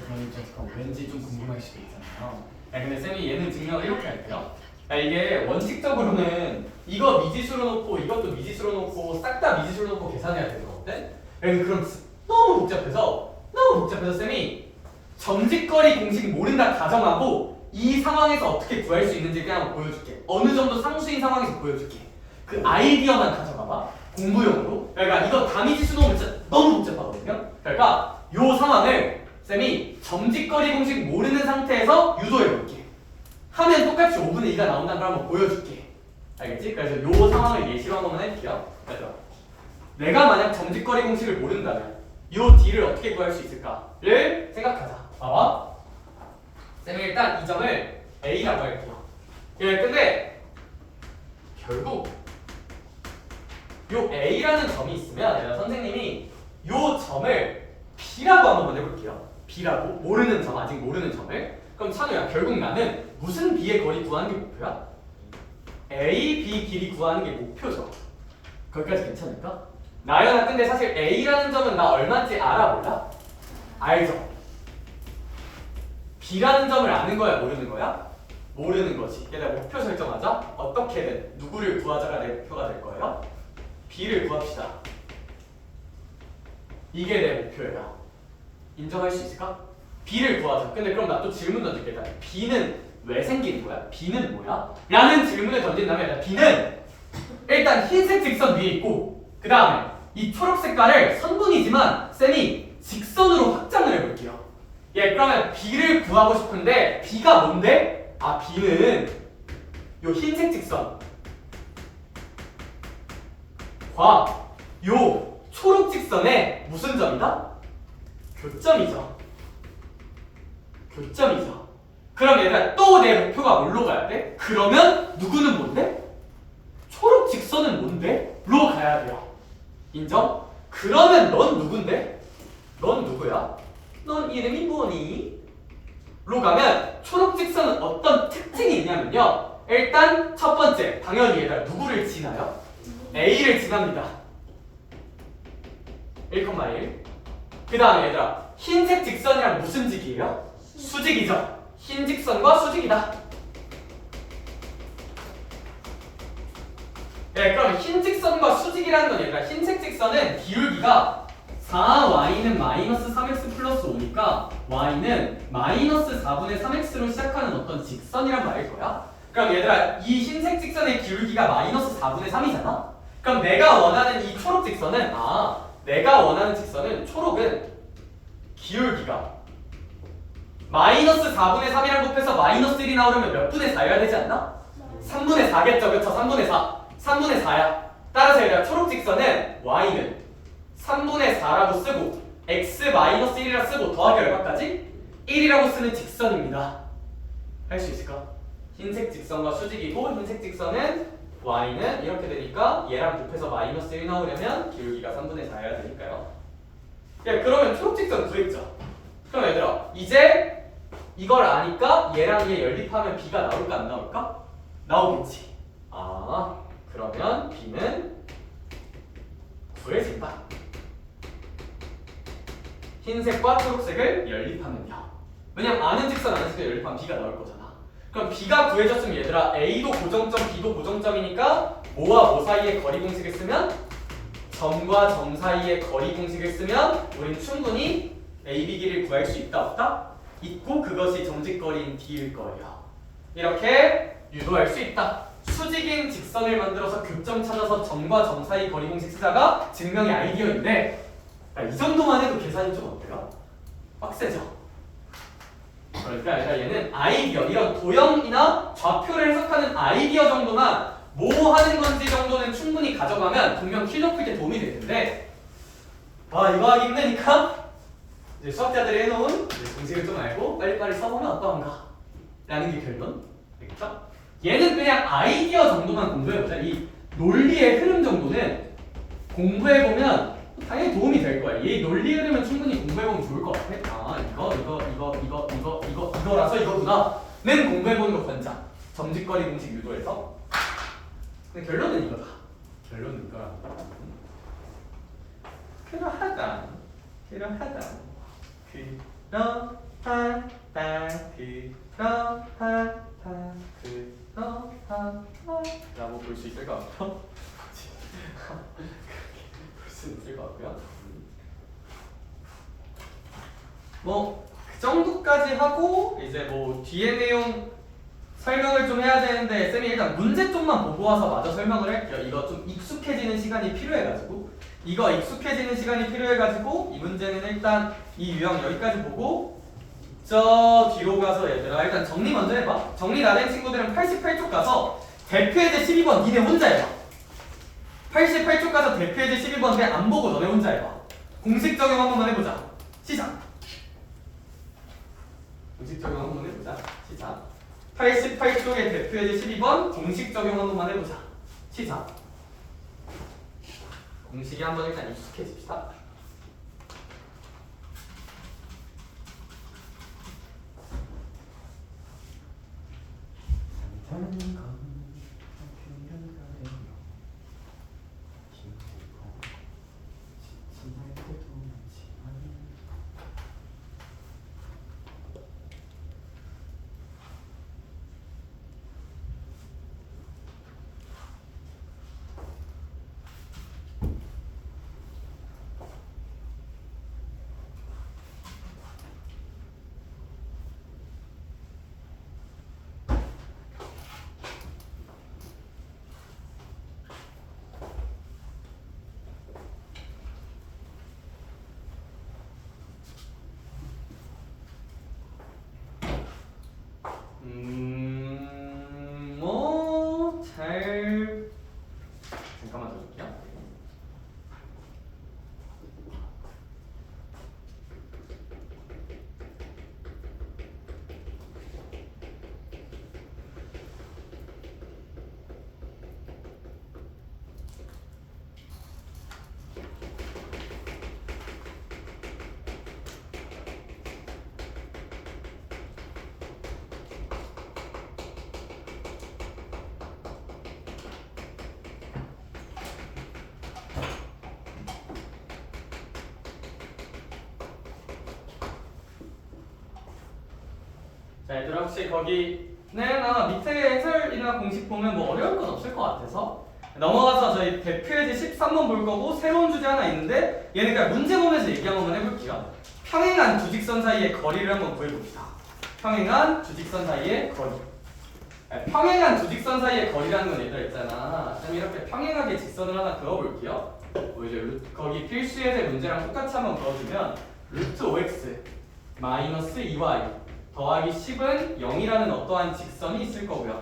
그럼 좀 왠지 좀 궁금할 수도 있잖아요. 근데 쌤이 얘는 증명을 이렇게 할게요. 이게 원칙적으로는 이거 미지수로 놓고 이것도 미지수로 놓고 싹 다 미지수로 놓고 계산해야 되거든. 그럼 너무 복잡해서 쌤이 점직거리 공식 모른다 가정하고 이 상황에서 어떻게 구할 수 있는지 그냥 보여줄게. 어느 정도 상수인 상황에서 보여줄게. 그 아이디어만 가져가봐. 공부용으로. 그러니까 이거 다 미지수 놓으면 진짜 너무 복잡하거든요. 그러니까 요 상황을 쌤이 점직거리 공식 모르는 상태에서 유도해볼게. 하면 똑같이 5분의 2가 나온다는 걸 한번 보여줄게. 알겠지? 그래서 요 상황을 예시로 한번 해볼게요. 그래서 내가 만약 점직거리 공식을 모른다면 요 d를 어떻게 구할 수 있을까를 생각하자. 봐봐. 쌤이 일단 이 점을 a라고 할게요. 근데 결국 요 a라는 점이 있으면 선생님이 요 점을 b라고 한번 해볼게요. b라고 모르는 점, 아직 모르는 점을. 그럼 찬우야, 결국 나는 무슨 b의 거리 구하는 게 목표야? a, b 길이 구하는 게 목표죠. 거기까지 괜찮을까? 나연아, 근데 사실 a라는 점은 나 얼마인지 알아 몰라? 알죠. b라는 점을 아는 거야, 모르는 거야? 모르는 거지. 얘들아, 목표 설정하자. 어떻게든 누구를 구하자가 내 목표가 될 거예요. b를 구합시다. 이게 내 목표예요. 인정할 수 있을까? B를 구하자. 근데 그럼 나 또 질문 던질게. 일단 B는 왜 생기는 거야? B는 뭐야? 라는 질문을 던진 다음에 일단 B는 일단 흰색 직선 위에 있고 그 다음에 이 초록 색깔을 선분이지만 쌤이 직선으로 확장을 해볼게요. 예, 그러면 B를 구하고 싶은데 B가 뭔데? 아, B는 요 흰색 직선 과 요 초록 직선의 무슨 점이다? 교점이죠. 교점이죠. 그럼 얘들아 또 내 목표가 뭘로 가야 돼? 그러면 누구는 뭔데? 초록 직선은 뭔데? 로 가야 돼요. 인정? 그러면 넌 누군데? 넌 누구야? 넌 이름이 뭐니? 로 가면 초록 직선은 어떤 특징이 있냐면요. 일단 첫 번째 당연히 얘들아 누구를 지나요? A를 지납니다. 1,1. 그 다음에 얘들아 흰색 직선이랑 무슨 직이에요? 수직이죠. 흰 직선과 수직이다. 예, 그럼 흰 직선과 수직이라는 건 얘들아 흰색 직선은 기울기가 4y는 마이너스 3x 플러스 5니까 y는 마이너스 4분의 3x로 시작하는 어떤 직선이란 말일 거야. 그럼 얘들아 이 흰색 직선의 기울기가 마이너스 4분의 3이잖아. 그럼 내가 원하는 이 초록 직선은 내가 원하는 직선은 초록은 기울기가 마이너스 4분의 3이랑 곱해서 마이너스 1이 나오려면 몇 분의 4여야 되지 않나? 3분의 4겠죠. 그쵸? 3분의 4. 3분의 4야. 따라서 얘들아 초록 직선은 y는 3분의 4라고 쓰고 x 마이너스 1이라 쓰고 더하기 얼마까지? 1이라고 쓰는 직선입니다. 할 수 있을까? 흰색 직선과 수직이고 흰색 직선은 y는 이렇게 되니까 얘랑 곱해서 마이너스 1이 나오려면 기울기가 3분의 4여야 되니까요. 야, 그러면 초록 직선 구했죠. 그럼 얘들아 이제 이걸 아니까 얘랑 얘 연립하면 B가 나올까 안 나올까? 나오겠지. 그러면 B는 구해진다. 흰색과 초록색을 연립하면요. 왜냐면 아는 직선 아는 직선 연립하면 B가 나올 거잖아. 그럼 B가 구해졌으면 얘들아 A도 고정점 B도 고정점이니까 뭐와 뭐 사이의 거리 공식을 쓰면 점과 점 사이의 거리 공식을 쓰면 우린 충분히 A, B 길이를 구할 수 있다 없다? 있고 그것이 점직거리인 D일 거예요. 이렇게 유도할 수 있다. 수직인 직선을 만들어서 교점 찾아서 점과 점 사이 거리 공식 쓰자가 증명의 아이디어인데 이 정도만 해도 계산이 좀 어때요? 빡세죠? 그러니까 얘는 아이디어, 이런 도형이나 좌표를 해석하는 아이디어 정도만 뭐 하는 건지 정도는 충분히 가져가면 분명 킬러 풀 때 도움이 될 텐데 이거 하기 힘드니까 이제 수학자들이 해놓은 공식을 좀 알고 빨리빨리 써보면 어떠한가 라는 게 결론. 알겠죠? 얘는 그냥 아이디어 정도만 공부해보자. 이 논리의 흐름 정도는 공부해보면 당연히 도움이 될 거야. 이 논리 흐름은 충분히 공부해보면 좋을 것 같아. 이거라서 이거구나 는 공부해보는 거 권장. 점직거리 공식 유도해서. 근데 결론은 이거다. 결론은 이거라. 그러하다. 라고 볼 수 있을 것 같고요. 볼 수 있을 것 같고요. 그 정도까지 하고 이제 뒤에 내용 설명을 좀 해야 되는데 쌤이 일단 문제 좀만 보고 와서 마저 설명을 할게요. 이거 좀 익숙해지는 시간이 필요해가지고 이 문제는 일단 이 유형 여기까지 보고 저 뒤로 가서 얘들아 일단 정리 먼저 해봐. 정리 다 된 친구들은 88쪽 가서 대표예제 12번 니네 혼자 해봐. 88쪽 가서 대표예제 12번 내 안 보고 너네 혼자 해봐. 공식 적용 한 번만 해보자. 시작. 공식 적용 한 번만 해보자. 시작. 88쪽의 대표예제 12번 공식 적용 한 번만 해보자. 시작. 공식이 한번 일단 익숙해집시다. 잘 잠깐만 더 줄게요. 자, 얘들아 혹시 거기는 아마 밑에 해설이나 공식 보면 뭐 어려울 건 없을 것 같아서 넘어가서 저희 대표예제 13번 볼 거고 새로운 주제 하나 있는데 얘는 그냥 문제 보면서 얘기 한번 해볼게요. 평행한 두 직선 사이의 거리를 한번 구해봅시다. 평행한 두 직선 사이의 거리. 평행한 두 직선 사이의 거리라는 건 얘들아 있잖아. 그럼 이렇게 평행하게 직선을 하나 그어볼게요. 뭐 이제 거기 필수 예제 문제랑 똑같이 한번 그어주면 루트 5x 마이너스 2y 더하기 10은 0이라는 어떠한 직선이 있을 거고요.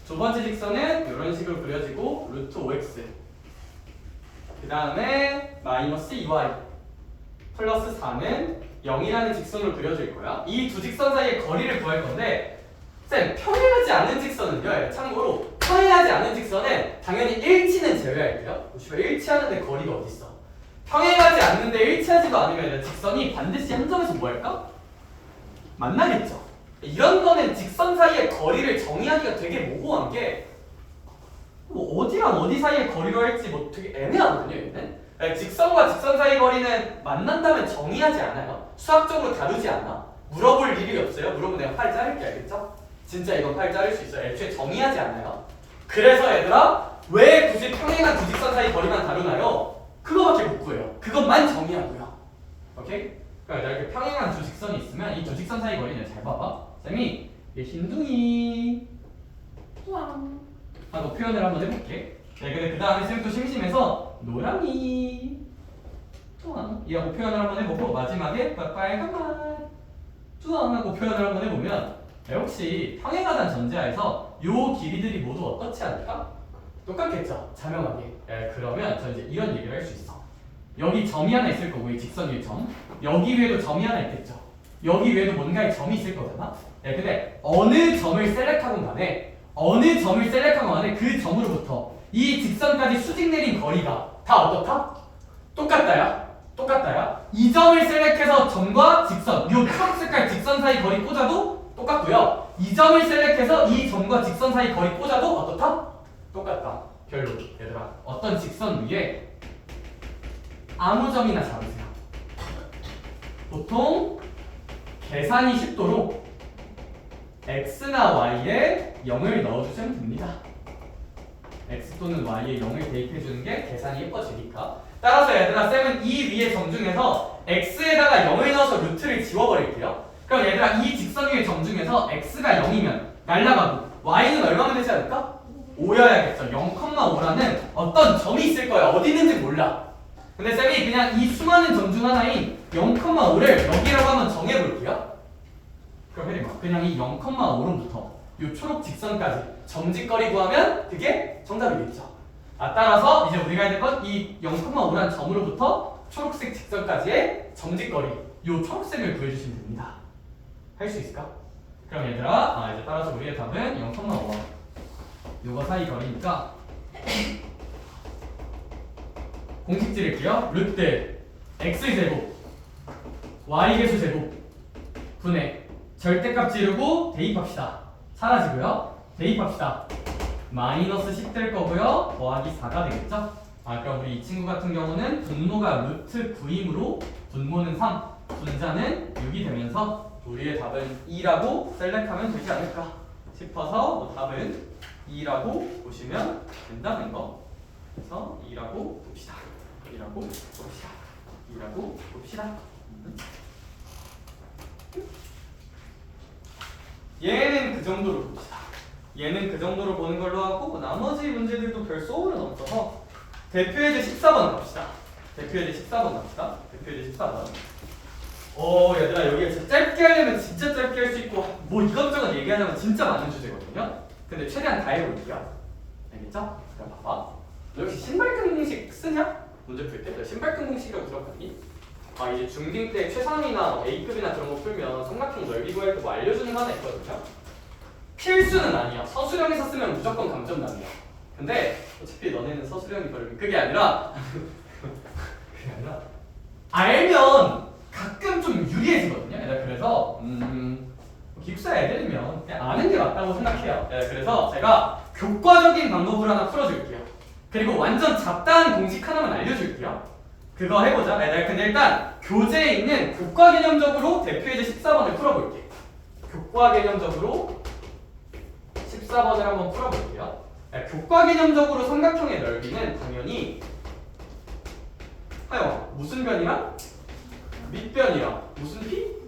두 번째 직선은 이런 식으로 그려지고 루트 5x 그 다음에 마이너스 2y 플러스 4는 0이라는 직선으로 그려질 거야. 이 두 직선 사이의 거리를 구할 건데 쌤, 평행하지 않은 직선은요. 참고로 평행하지 않은 직선은 당연히 일치는 제외할게요. 보시면 일치하는데 거리가 어디 있어? 평행하지 않는데 일치하지도 않으면 직선이 반드시 한 점에서 뭐 할까? 만나겠죠. 이런 거는 직선 사이의 거리를 정의하기가 되게 모호한 게 뭐 어디랑 어디 사이의 거리로 할지 뭐 되게 애매하거든요. 얘는 직선과 직선 사이 거리는 만난다면 정의하지 않아요. 수학적으로 다루지 않아. 물어볼 일이 없어요. 물어보면 내가 팔 자를게 알겠죠? 진짜 이건 팔 자를 수 있어요. 애초에 정의하지 않아요. 그래서 얘들아 왜 굳이 평행한 두 직선 사이 거리만 다루나요? 그거밖에 못 구해요. 그것만 정의하고요. 오케이? 그러니까 이렇게 평행한 두 직선이 있으면 이 두 직선 사이 거리는 잘 봐봐. 쌤이 흰둥이 우왕 하고 표현을 한번 해볼게. 네, 근데 그 다음에 쌤 또 심심해서 노랑이 우왕 이라고 표현을 한번 해보고 마지막에 빨간맛 우왕 하고 표현을 한번 해보면 혹시 평행하다는 전제하에서 요 길이들이 모두 어떻지 않을까? 똑같겠죠? 자명하게. 그러면 저 이제 이런 얘기를 할 수 있어. 여기 점이 하나 있을 거고 이 직선 위에 점. 여기 위에도 점이 하나 있겠죠. 여기 위에도 뭔가의 점이 있을 거잖아. 근데 어느 점을 셀렉하건 간에 그 점으로부터 이 직선까지 수직 내린 거리가 다 어떻다? 똑같다야. 이 점을 셀렉해서 점과 직선, 요 초록색깔 직선 사이 거리 꽂아도 똑같고요. 이 점을 셀렉해서 이 점과 직선 사이 거리 꽂아도 어떻다? 똑같다. 별로. 얘들아 어떤 직선 위에 아무 점이나 잡으세요. 보통 계산이 쉽도록 x나 y에 0을 넣어주시면 됩니다. x 또는 y에 0을 대입해주는 게 계산이 예뻐지니까. 따라서 얘들아 쌤은 이 위의 점 중에서 x에다가 0을 넣어서 루트를 지워버릴게요. 그럼 얘들아 이 직선 위의 점 중에서 x가 0이면 날라가고 y는 얼마나 되지 않을까? 5여야겠죠. 0,5라는 어떤 점이 있을 거야. 어디 있는지 몰라. 근데 쌤이 그냥 이 수많은 점 중 하나인 0,5를 여기라고 한번 정해볼게요. 그럼 혜림아 그냥 이 0,5로부터 이 초록 직선까지 점직거리 구하면 그게 정답이겠죠. 따라서 이제 우리가 해야 될 건 이 0,5란 점으로부터 초록색 직선까지의 점직거리 이 초록색을 구해주시면 됩니다. 할 수 있을까? 그럼 얘들아 이제 따라서 우리의 답은 0,5 요거 사이 거리니까 공식 지를게요. 루트 x제곱 y계수 제곱 분의 절대값 지르고 대입합시다. 사라지고요. 대입합시다. 마이너스 10 될 거고요. 더하기 4가 되겠죠? 그럼 우리 이 친구 같은 경우는 분모가 루트 9이므로 분모는 3, 분자는 6이 되면서 우리의 답은 2라고 셀렉하면 되지 않을까 싶어서 뭐 답은 2라고 보시면 된다는 거. 그래서 2라고 봅시다. 2라고 봅시다. 2라고 봅시다. 얘는 그 정도로 봅시다. 얘는 그 정도로 보는 걸로 하고 나머지 문제들도 별 소울은 없어서 대표예제 14번 갑시다. 대표예제 14번 갑시다. 대표예제 14번. 얘들아 여기 짧게 하려면 진짜 짧게 할 수 있고 뭐 이것저것 얘기하는 얘기하자면 진짜 많은 주제거든요. 근데 최대한 다 해볼게요. 알겠죠? 그럼 봐봐. 너 역시 신발끈 공식 쓰냐? 문제 풀 때? 너 신발끈 공식이라고 들었거니? 아 이제 중딩 때 최상위나 A급이나 그런 거 풀면 삼각형 넓이 구할 때 뭐 알려주는 거 하나 있거든요. 필수는 아니야. 서술형에서 쓰면 무조건 감점남이야. 근데 어차피 너네는 서술형이 별로 그게 아니라 알면 가끔 좀 유리해지거든요. 그래서 기숙사 애들이면 그냥 아는 게 맞다고 생각해요. 그래서 제가 교과적인 방법으로 하나 풀어줄게요. 그리고 완전 잡다한 공식 하나만 알려줄게요. 그거 해보자. 근데 일단 교재에 있는 교과 개념적으로 대표예제 14번을 풀어볼게. 교과 개념적으로 14번을 한번 풀어볼게요. 교과 개념적으로 삼각형의 넓이는 당연히 하여 무슨 변이랑? 밑변이랑 무슨 피?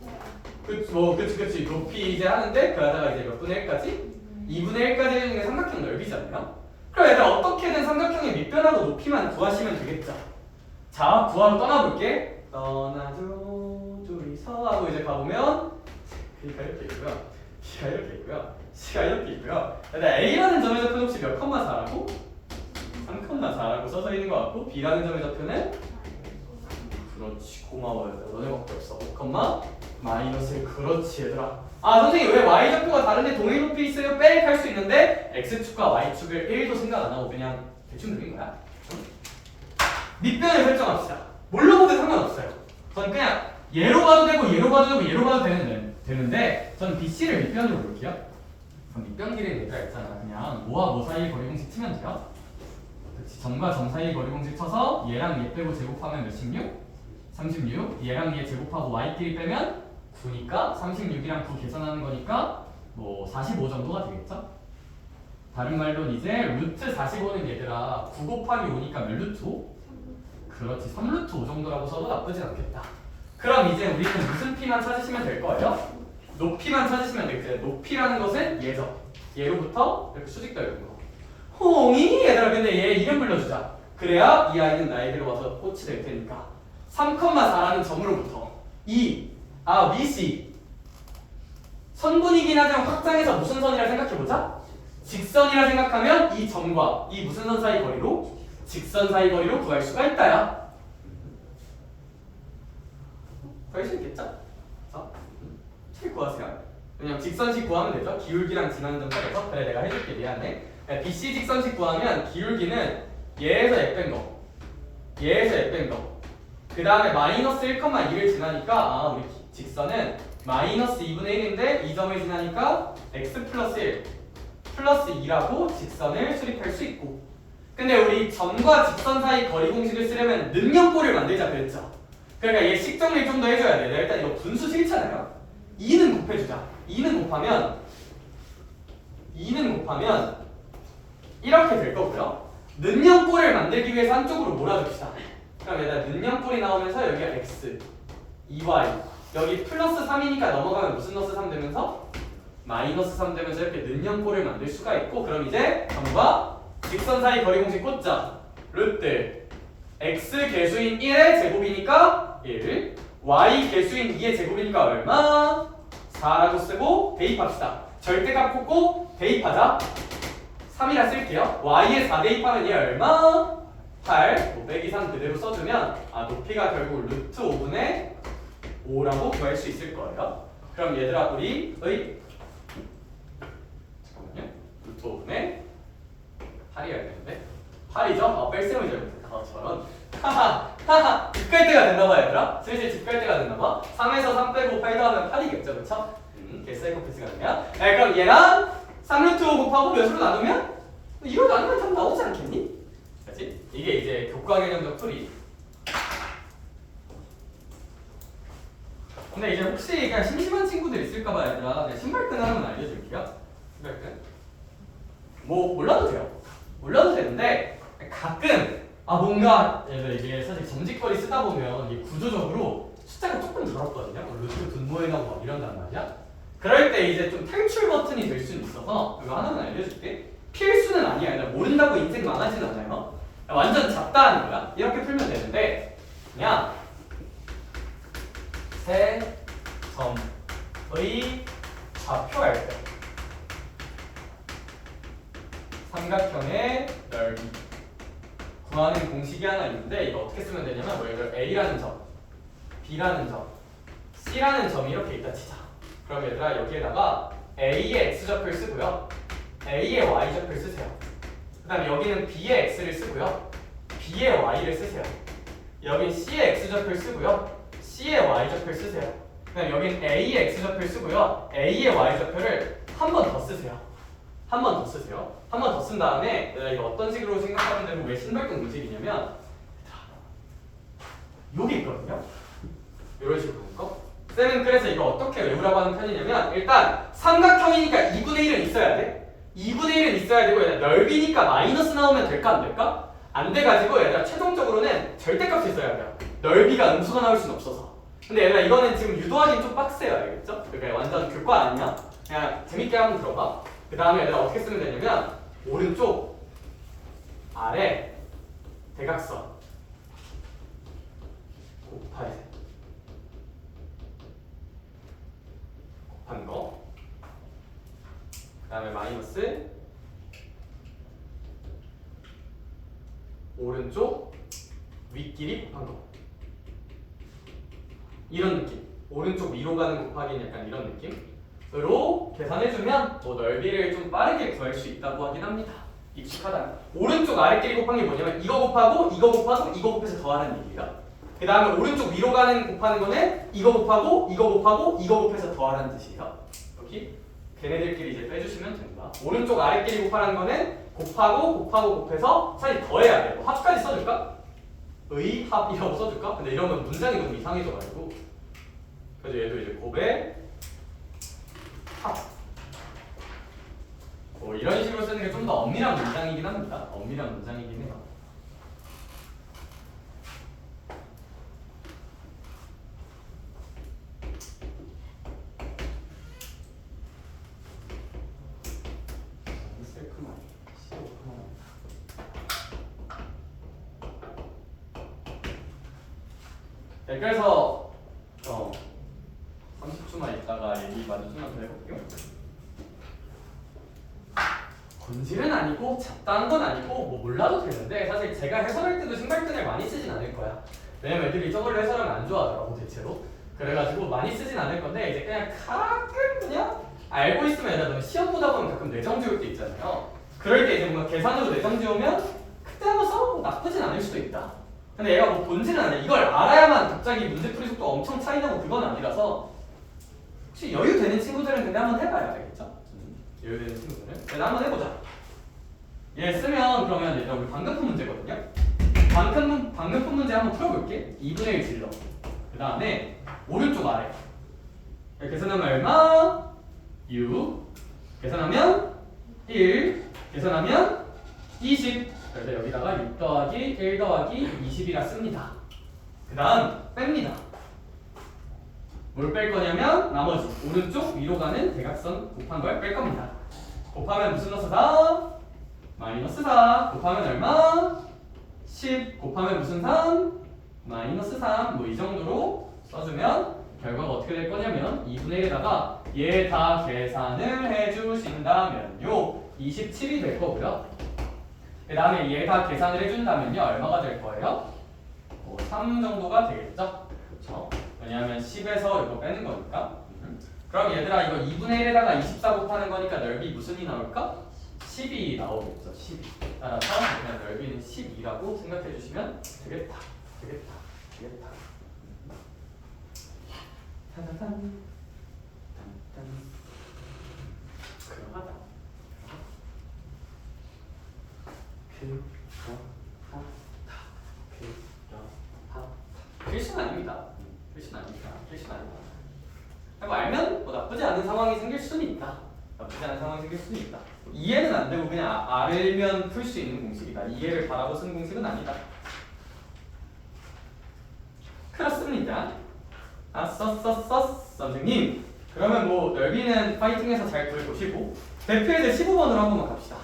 그치 높이 이제 하는데 그러다가 이제 몇 분의 1까지? 2분의 1까지 해주는 게 삼각형 넓이잖아요. 그럼 얘들아 어떻게든 삼각형의 밑변하고 높이만 구하시면 되겠죠. 자 구하러 떠나볼게. 떠나줘 둘이서 하고 이제 가보면 B가 이렇게 있고요, B가 이렇게 있고요, C가 이렇게 있고요. A라는 점의 좌표는 혹시 몇 컴마 4라고? 3,4라고 써져 있는 것 같고 B라는 점의 좌표는 그렇지 고마워요. 너네밖에 없어. 5, 마이너스 그렇지 얘들아. 아 선생님 왜 y좌표가 다른데 동일 높이 있어요? 빽 할 수 있는데 x축과 y축을 1도 생각 안 하고 그냥 대충 그린 거야. 밑변을 설정합시다. 뭘로 보든 상관없어요. 전 그냥 얘로 봐도 되고 얘로 봐도 되고 얘로 봐도 되는데 전 BC를 밑변으로 볼게요. 그럼 밑변 길이는 얘가 있잖아. 그냥 뭐와 뭐 사이 거리 공식 치면 돼요. 그렇지. 점과 점 사이 거리 공식 쳐서 얘랑 얘 빼고 제곱하면 몇십 6? 36. 얘랑 얘 제곱하고 y끼리 빼면 9니까 36이랑 9 계산하는 거니까 뭐 45 정도가 되겠죠? 다른 말로 이제 루트 45는 얘들아 9 곱하기 5니까 몇 루트 5? 그렇지 3루트 5 정도라고 써도 나쁘진 않겠다. 그럼 이제 우리는 무슨 피만 찾으시면 될 거예요? 높이만 찾으시면 되겠죠. 높이라는 것은 얘죠. 얘로부터 이렇게 수직 떨는 거. 홍이 얘들아 근데 얘 이름 불러주자. 그래야 이 아이는 나에게로 와서 꽃이 될 테니까 3,4라는 점으로부터 BC 선분이긴 하지만 확장해서 무슨 선이라 생각해보자. 직선이라 생각하면 이 점과 이 무슨 선 사이 거리로? 직선 사이 거리로 구할 수가 있다야. 구할 수 있겠죠? 자, 잘 구하세요. 그냥 직선식 구하면 되죠. 기울기랑 지나는 점 빼서. 그래 내가 해줄게 미안해. BC 직선식 구하면 기울기는 얘에서 얘 뺀 거, 얘에서 얘 뺀 거. 그 다음에 마이너스 1,2를 지나니까 아 우리 직선은 마이너스 2분의 1인데 이 점을 지나니까 x 플러스 1 플러스 2라고 직선을 수립할 수 있고. 근데 우리 점과 직선 사이 거리 공식을 쓰려면 능력꼴을 만들자 그랬죠. 그러니까 얘 식정리를 좀 더 해줘야 돼. 일단 이거 분수 싫잖아요. 2는 곱해주자. 2는 곱하면 이렇게 될 거고요. 능력꼴을 만들기 위해서 한쪽으로 몰아줍시다. 그럼 얘들아 능력꼴이 나오면서 여기가 x, 2y 여기 플러스 3이니까 넘어가면 무슨 너스 3 되면서? 마이너스 3 되면서 이렇게 능력꼴을 만들 수가 있고. 그럼 이제 점과 직선 사이 거리 공식 꽂자. 루트 x 개수인 1의 제곱이니까 1, y 개수인 2의 제곱이니까 얼마? 4라고 쓰고 대입합시다. 절대값 꽂고 대입하자. 3이라 쓸게요. y에 4 대입하면 얘 얼마? 8, 5 빼기 3 그대로 써주면 아 높이가 결국 루트 5분의 5라고 구할 수 있을 거예요. 그럼 얘들아 우리 잠깐만요. 루트 5분의 8이어야 되는데 8이죠? 뺄셈을 잘못했다. 저런 하하 집 갈 때가 됐나봐 얘들아. 슬슬 집 갈 때가 됐나봐. 3에서 3 빼고 8 더하면 8이겠죠 그쵸? 개사이코패스가 되냐? 그럼 얘랑 3루트 5 곱하고 몇으로 나누면? 이로 나누면 답 나오지 않겠니? 그치? 이게 이제 교과 개념적 풀이. 근데 이제 혹시 그냥 심심한 친구들 있을까봐 얘들아 내가 신발끈 하나만 알려줄게요. 신발끈 뭐 몰라도 돼요. 몰라도 되는데 가끔 뭔가 이게 사실 점집거리 쓰다 보면 이게 구조적으로 숫자가 조금 더럽거든요. 루트 분모해가고 막 이런단 말이야. 그럴 때 이제 좀 탈출 버튼이 될 수는 있어서 그거 하나만 알려줄게. 필수는 아니야. 모른다고 인생 망하진 않아요. 완전 잡다하는 거야. 이렇게 풀면 되는데 그냥 세 점의 좌표할 때 삼각형의 넓이 구하는 공식이 하나 있는데 이거 어떻게 쓰면 되냐면 뭐 예를 들어 A라는 점, B라는 점, C라는 점이 이렇게 있다 치자. 그럼 얘들아 여기에다가 A의 X좌표를 쓰고요, A의 Y좌표를 쓰세요. 그 다음에 여기는 B의 X를 쓰고요, B의 Y를 쓰세요. 여긴 C의 X좌표를 쓰고요, C의 Y좌표를 쓰세요. 그 다음에 여긴 A의 X좌표를 쓰고요, A의 Y좌표를 한 번 더 쓰세요. 한 번 더 쓰세요. 한 번 더 쓴 다음에 내가 이거 어떤 식으로 생각하면 되고 왜 신발끈 움직이냐면 여기 있거든요. 이런 식으로 볼까? 쌤은 그래서 이거 어떻게 외우라고 하는 편이냐면 일단 삼각형이니까 2분의 1은 있어야 돼. 2분의 1은 있어야 되고 얘들아 넓이니까 마이너스 나오면 될까 안 될까? 안 돼가지고 얘들아 최종적으로는 절대값이 있어야 돼요. 넓이가 음수가 나올 수는 없어서. 근데 얘들아 이거는 지금 유도하기 좀 빡세요, 알겠죠? 그러니까 완전 교과 아니야. 그냥 재밌게 한번 들어봐. 그 다음에 얘들아 어떻게 쓰면 되냐면 오른쪽 아래 대각선 곱하기 곱한 거, 그 다음에 마이너스 오른쪽 윗길이 곱한 거, 이런 느낌. 오른쪽 위로 가는 곱하기는 약간 이런 느낌으로 계산해주면 뭐 넓이를 좀 빠르게 구할 수 있다고 하긴 합니다. 익숙하다. 오른쪽 아래끼리 곱한 게 뭐냐면 이거 곱하고 이거 곱하고 이거 곱해서 더하는 얘기예요. 그 다음에 오른쪽 위로 가는 곱하는 거는 이거 곱하고 이거 곱하고 이거 곱해서 더하라는 뜻이에요. 여기 걔네들끼리 이제 빼주시면 됩니다. 오른쪽 아래끼리 곱하는 거는 곱하고 곱하고 곱해서 사실 더해야 돼요. 합까지 써줄까? 의 합이라고 써줄까? 근데 이러면 문장이 너무 이상해져가지고 그래서 얘도 이제 곱의 합 뭐 이런 식으로 쓰는 게 좀 더 엄밀한 문장이긴 합니다. 엄밀한 문장이긴 해요. 네, 그래서 30초만 있다가 얘기 마저 좀만 더 해볼게요. 본질은 아니고 잡다한 건 아니고 뭐 몰라도 되는데 사실 제가 해설할 때도 신발끈을 많이 쓰진 않을 거야. 왜냐면 애들이 저걸로 해설하면 안 좋아하더라고 대체로. 그래가지고 많이 쓰진 않을 건데 이제 그냥 가끔 그냥 알고 있으면 얘들아 시험 보다 보면 가끔 내정 지울 때 있잖아요. 그럴 때 이제 뭔가 계산으로 내정 지우면 그때 한번 써보고 나쁘진 않을 수도 있다. 근데 얘가 뭐 본질은 아니야. 이걸 알아야만 갑자기 문제풀이 속도 엄청 차이나고 그건 아니라서 혹시 여유 되는 친구들은 근데 한번 해봐야 알겠죠? 여유 되는 친구들은 그래서 한번 해보자. 얘 쓰면 그러면 얘들아 우리 방금품 문제거든요. 방금품 문제 한번 풀어볼게. 2분의 1 질러. 그 다음에 오른쪽 아래 계산하면 얼마? 6 계산하면 1 계산하면 20. 그래서 여기다가 6 더하기 1 더하기 20이라 씁니다. 그 다음 뺍니다. 뭘 뺄 거냐면 나머지 오른쪽 위로 가는 대각선 곱한 걸 뺄 겁니다. 곱하면 무슨 넣어서 4? 마이너스 4 곱하면 얼마? 10 곱하면 무슨 3? 마이너스 3 뭐 이 정도로 써주면 결과가 어떻게 될 거냐면 2분의 1에다가 얘 다 계산을 해주신다면요 27이 될 거고요. 그 다음에 얘 다 계산을 해준다면요 얼마가 될 거예요? 3 정도가 되겠죠? 그렇죠? 왜냐하면 10에서 이거 빼는 거니까. 그럼 얘들아 이거 2분의 1에다가 24 곱하는 거니까 넓이 무슨이 나올까? 10이 나오겠죠. 12. 따라서 그냥 넓이는 12라고 생각해 주시면 되겠다. 되겠다. 탄탄탄. 그러하다. 필수는 아닙니다. 필수는 아닙니다. 뭐 알면 뭐 나쁘지 않은 상황이 생길 수는 있다. 이해는 안 되고 그냥 알면 풀 수 있는 공식이다. 이해를 바라고 쓴 공식은 아니다. 그렇습니다. 선생님. 그러면 뭐 넓이는 파이팅해서 잘 구해보시고 대표에드 15번으로 한 번만 갑시다.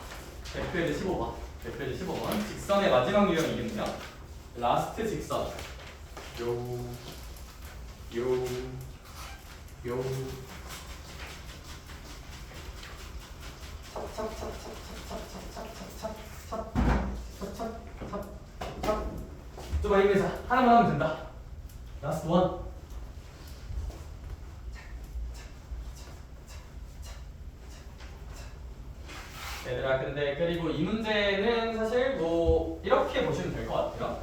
대표에드 15번. 직선의 마지막 유형이 이름이요. 라스트 직선. 좀만 힘내자. 하나만 하면 된다. 라스트 원. 얘들아, 근데 그리고 이 문제는 사실 뭐 이렇게 보시면 될 것 같아요.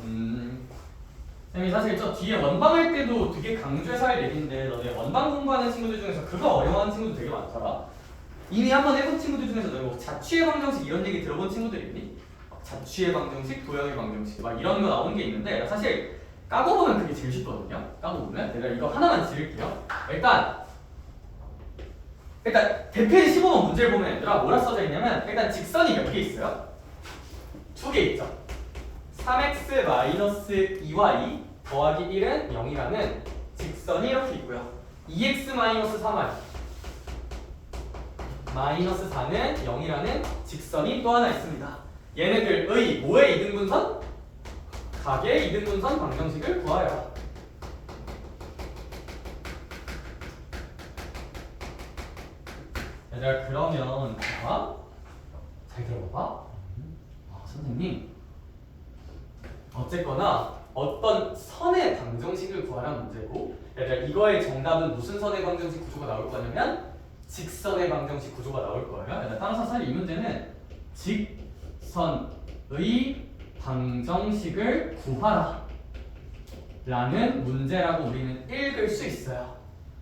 쌤이 사실 저 뒤에 원방할 때도 되게 강조해서 할 얘기인데 너네 원방 공부하는 친구들 중에서 그거 어려워하는 친구들 되게 많더라. 이미 한번 해본 친구들 중에서 너네 뭐 자취의 방정식 이런 얘기 들어본 친구들 있니? 자취의 방정식, 도형의 방정식 막 이런 거 나오는 게 있는데 사실 까고 보면 그게 제일 쉽거든요. 까고 보면 내가 이거 하나만 지을게요. 일단 대표의 15번 문제를 보면 얘들아 뭐라 써져 있냐면 일단 직선이 몇 개 있어요? 2개 있죠. 3x-2y 더하기 1은 0이라는 직선이 이렇게 있고요. 2x-3y 마이너스 4는 0이라는 직선이 또 하나 있습니다. 얘네들의 뭐의 이등분선? 각의 이등분선 방정식을 구하여. 얘들아 그러면 봐봐. 잘 들어봐봐. 선생님 어쨌거나 어떤 선의 방정식을 구하라는 문제고 얘들아 이거의 정답은 무슨 선의 방정식 구조가 나올 거냐면 직선의 방정식 구조가 나올 거예요. 얘들아 따라서 사실 이 문제는 직선의 방정식을 구하라 라는 문제라고 우리는 읽을 수 있어요.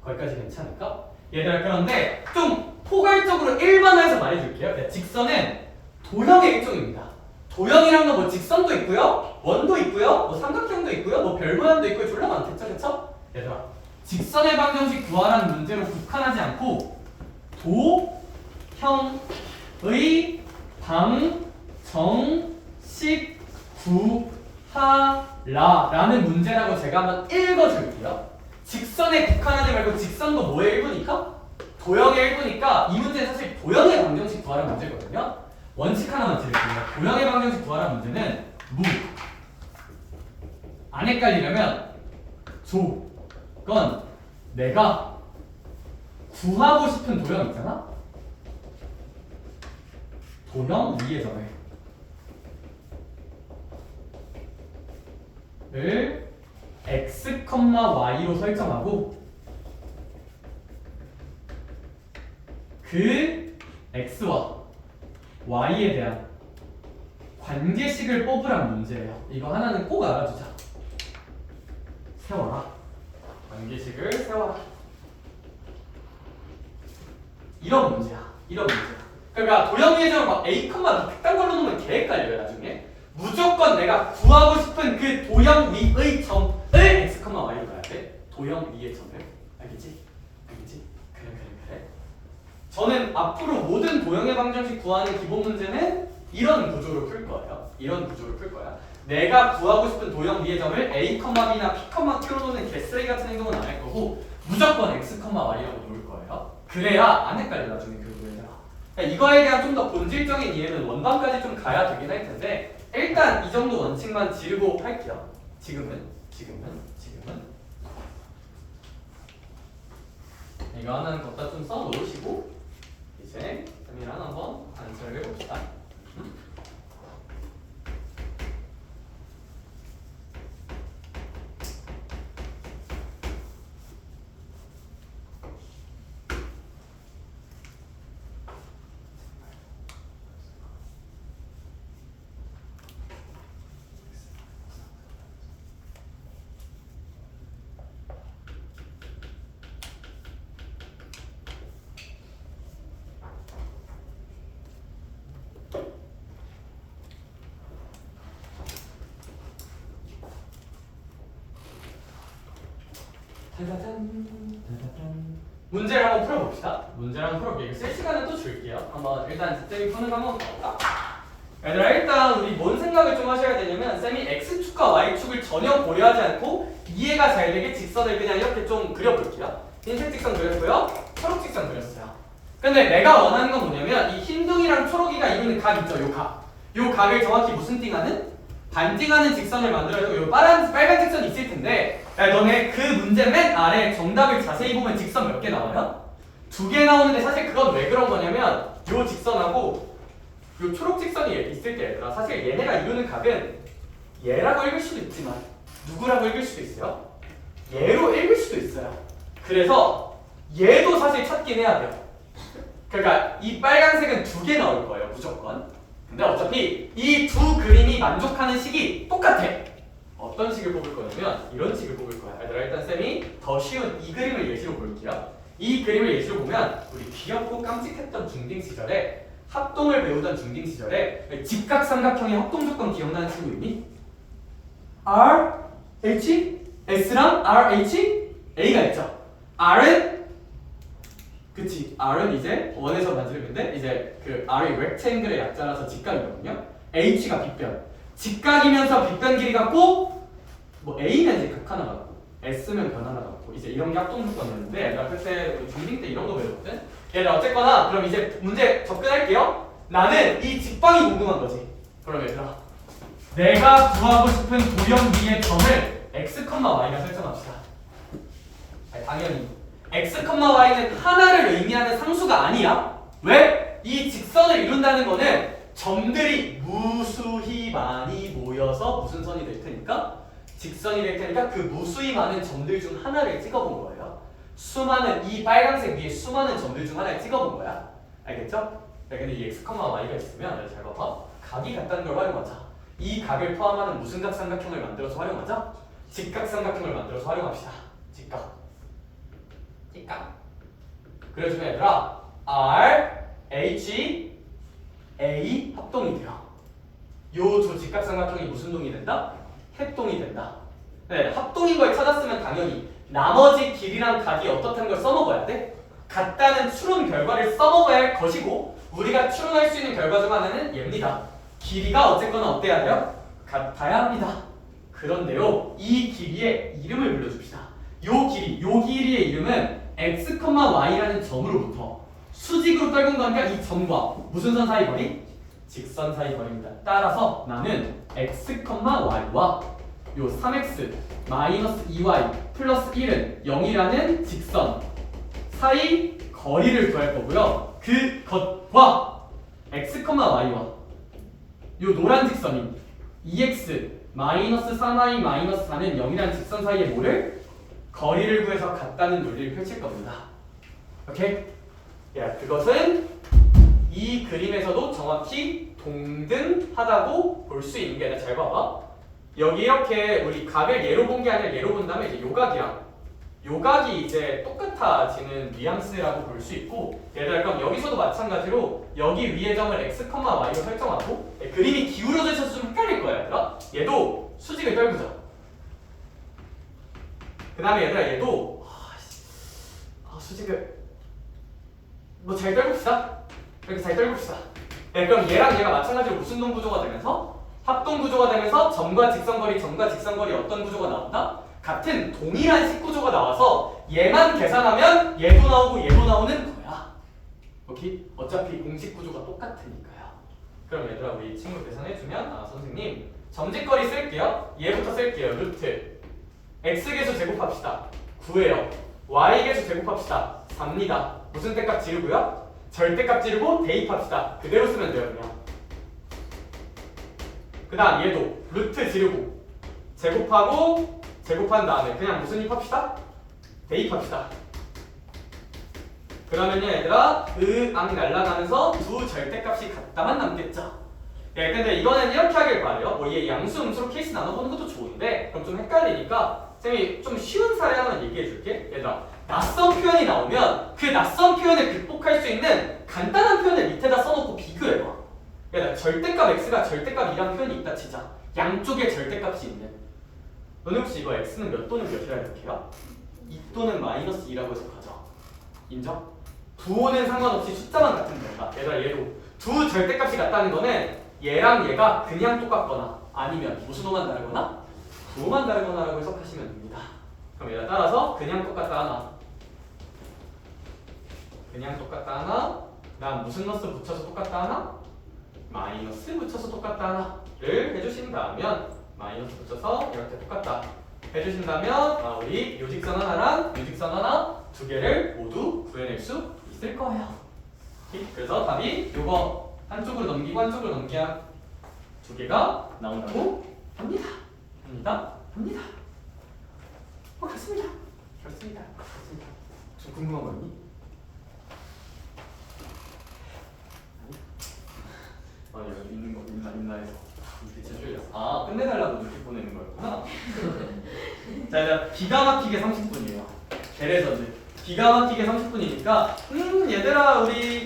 거기까지 괜찮을까? 얘들아 그런데 좀 포괄적으로 일반화해서 말해줄게요. 직선은 도형의 일종입니다. 도형이란 건 뭐 직선도 있고요, 원도 있고요, 뭐 삼각형도 있고요, 뭐 별 모양도 있고요, 졸라 많겠죠, 그쵸? 얘들아, 직선의 방정식 구하라는 문제로 국한하지 않고 도형의 방정식 구하라라는 문제라고 제가 한번 읽어줄게요. 직선에 국한하지 말고 직선도 뭐의 일부니까? 도형의 일부니까 이 문제는 사실 도형의 방정식 구하라는 문제거든요. 원칙 하나만 드릴게요. 도형의 방정식 구하라는 문제는 안 헷갈리려면 조건 내가 구하고 싶은 도형 있잖아? 도형 위의 점을 x, y로 설정하고 그 x와 y에 대한 관계식을 뽑으란 문제예요. 이거 하나는 꼭 알아두자. 세워라. 관계식을 세워라. 이런 문제야. 이런 문제야. 그러니까 도형 위의 점을 막 a, b 그딴 걸로 놓으면 개 헷갈려요 나중에. 무조건 내가 구하고 싶은 그 도형 위의 점을 x, y로 가야 돼. 도형 위의 점을. 알겠지? 알겠지? 그래. 저는 앞으로 모든 도형의 방정식 구하는 기본 문제는 이런 구조로 풀 거예요. 이런 구조로 풀 거야. 내가 구하고 싶은 도형 위의 점을 a, b나 p, q로 놓는 개쓰레기 같은 행동은 안 할 거고 무조건 x, y라고 놓을 거예요. 그래야 안 헷갈려 나중에 결국에는. 그러니까 이거에 대한 좀 더 본질적인 이해는 원방까지 좀 가야 되긴 할 텐데 일단 이 정도 원칙만 지르고 할게요. 지금은 이거 하나는 갖다 좀 써놓으시고 이제 쌤이랑 한번 안설을 해봅시다. 문제를 한번 풀어봅시다. 문제를 한번 풀어볼게요. 쓸 시간은 또 줄게요. 한번 일단 쌤이 푸는 거 한번 볼까? 얘들아 일단 우리 뭔 생각을 좀 하셔야 되냐면 쌤이 x축과 y축을 전혀 고려하지 않고 이해가 잘 되게 직선을 그냥 이렇게 좀 그려볼게요. 흰색 직선 그렸고요. 초록 직선 그렸어요. 근데 내가 원하는 건 뭐냐면 이 흰둥이랑 초록이가 이루는 각 있죠? 요 각. 요 각을 정확히 무슨 띵하는? 반띵하는 직선을 만들어주고 요 빨간 직선이 있을 텐데 야, 너네 그 문제 맨 아래 정답을 자세히 보면 직선 몇 개 나와요? 2개 나오는데 사실 그건 왜 그런 거냐면 요 직선하고 요 초록 직선이 있을 때 얘들아 사실 얘네가 이루는 각은 얘라고 읽을 수도 있지만 누구라고 읽을 수도 있어요. 얘로 읽을 수도 있어요. 그래서 얘도 사실 찾긴 해야 돼요. 그러니까 이 빨간색은 2개 나올 거예요, 무조건. 근데 어차피 이 두 그림이 만족하는 식이 똑같아. 어떤 식을 뽑을 거냐면 이런 식을 뽑을 거야. 얘들아, 일단 쌤이 더 쉬운 이 그림을 예시로 볼게요. 이 그림을 예시로 보면 우리 귀엽고 깜찍했던 중딩 시절에 합동을 배우던 중딩 시절에 직각삼각형의 합동 조건 기억나는 친구 있니? R, H, S랑 R, H, A가 있죠. R은 그치, R은 이제 원에서 만지는데 이제 그 R이 렉탱글의 약자라서 직각이거든요. H가 빗변. 직각이면서 빗변 길이 같고 뭐 A면 이제 극 하나 같고 S면 변 하나 같고 이제 이런 게 합동 조건이었는데 내가 그때 우리 중딩 때 이런 거 배웠거든. 얘들아 어쨌거나 그럼 이제 문제 접근할게요. 나는 이 직방이 궁금한 거지. 그럼 얘들아 내가 구하고 싶은 도형 위의 점을 x, y가 설정합시다. 아니, 당연히 x, y는 하나를 의미하는 상수가 아니야. 왜? 이 직선을 이룬다는 거는 점들이 무수히 많이 모여서 무슨 선이 될 테니까? 직선이 될 테니까 그 무수히 많은 점들 중 하나를 찍어본 거예요. 수많은 이 빨간색 위에 수많은 점들 중 하나를 찍어본 거야. 알겠죠? 근데 이 x, y가 있으면 잘 봐봐. 각이 같다는 걸 활용하자. 이 각을 포함하는 무슨 각 삼각형을 만들어서 활용하자? 직각삼각형을 만들어서 활용합시다. 직각. 그래주면 얘들아 R, H, A 합동이 돼요. 요 두 직각삼각형이 무슨 동이 된다? 합동이 된다. 네, 합동인 걸 찾았으면 당연히 나머지 길이랑 각이 어떻다는 걸 써먹어야 돼. 같다는 추론 결과를 써먹어야 할 것이고 우리가 추론할 수 있는 결과 중 하나는 얘입니다. 길이가 어쨌거나 어때야 돼요? 같아야 합니다. 그런데요, 이 길이의 이름을 불러줍시다. 요 길이의 이름은 x, y라는 점으로부터 수직으로 떨군 거니까 이 점과 무슨 선 사이 거리? 직선 사이 거리입니다. 따라서 나는 x, y와 요 3x 마이너스 2y 플러스 1은 0이라는 직선 사이 거리를 구할 거고요. 그것과 x, y와 요 노란 직선인 2x 마이너스 3y 마이너스 4는 0이라는 직선 사이의 뭐를? 거리를 구해서 같다는 논리를 펼칠 겁니다. 오케이? 야, 그것은 이 그림에서도 정확히 동등하다고 볼 수 있는 게 아니라 잘 봐봐. 여기 이렇게 우리 각을 예로 본 게 아니라 예로 본다면 이제 요각이랑 요각이 이제 똑같아지는 뉘앙스라고 볼 수 있고 얘들아 그럼 여기서도 마찬가지로 여기 위의 점을 x, y로 설정하고 그림이 기울어져 있어서 좀 헷갈릴 거야 얘들아. 얘도 수직을 떨구자. 그 다음에 얘들아 얘도 수직을 뭐 잘 떨굽시다. 이렇게 잘 떨굽시다. 네, 그럼 얘랑 얘가 마찬가지로 무슨 동 구조가 되면서 합동 구조가 되면서 점과 직선거리 어떤 구조가 나온다? 같은 동일한 식 구조가 나와서 얘만 계산하면 얘도 나오고 얘도 나오는 거야. 오케이? 어차피 공식 구조가 똑같으니까요. 그럼 얘들아 우리 친구 계산해주면 선생님 점직거리 쓸게요. 얘부터 쓸게요. 루트 x계수 제곱합시다. 9예요. y계수 제곱합시다. 4입니다. 무슨 때값 지르고요? 절대값 지르고 대입합시다. 그대로 쓰면 돼요 그냥. 그 다음 얘도 루트 지르고 제곱한 다음에 그냥 무슨 입합시다? 대입합시다. 그러면요 얘들아 암이 날아가면서 두 절대값이 같다만 남겠죠. 예, 근데 이거는 이렇게 하길 바래요. 뭐 얘 양수 음수로 케이스 나눠보는 것도 좋은데 그럼 좀 헷갈리니까 쌤이 좀 쉬운 사례 하나 얘기해 줄게. 얘들아 낯선 표현이 나오면 그 낯선 표현을 극복할 수 있는 간단한 표현을 밑에다 써놓고 비교해봐. 얘들아 절대값 x가 절대값 2란 표현이 있다 치자. 양쪽에 절대값이 있는. 너는 혹시 이거 x는 몇 또는 몇이라 이렇게요? 2 또는 마이너스 2라고 해석하죠. 인정? 부호는 상관없이 숫자만 같은 거다. 얘들아 얘도 두 절대값이 같다는 거는 얘랑 얘가 그냥 똑같거나 아니면 무슨 호만 다르거나 부호만 다르거나라고 해석하시면 됩니다. 그럼 얘가 따라서 그냥 똑같다 하나 난 무슨 너스 붙여서 똑같다 하나 마이너스 붙여서 똑같다 하나를 해주신다면 마이너스 붙여서 이렇게 똑같다 해주신다면 우리 요직선 하나랑 요직선 하나 두 개를 모두 구해낼 수 있을 거예요. 그래서 답이 요거 한쪽으로 넘기고 한쪽으로 넘겨야 두 개가 나온다고 합니다. 그렇습니다. 그렇습니다. 좀 궁금한 거 있니? 아니 여기 있는 거 있나 해서 대체 줄였어. 아 끝내달라고 이렇게 보내는 거였구나. 자 일단 기가 막히게 30분이에요. 계례전들 기가 막히게 30분이니까 얘들아 우리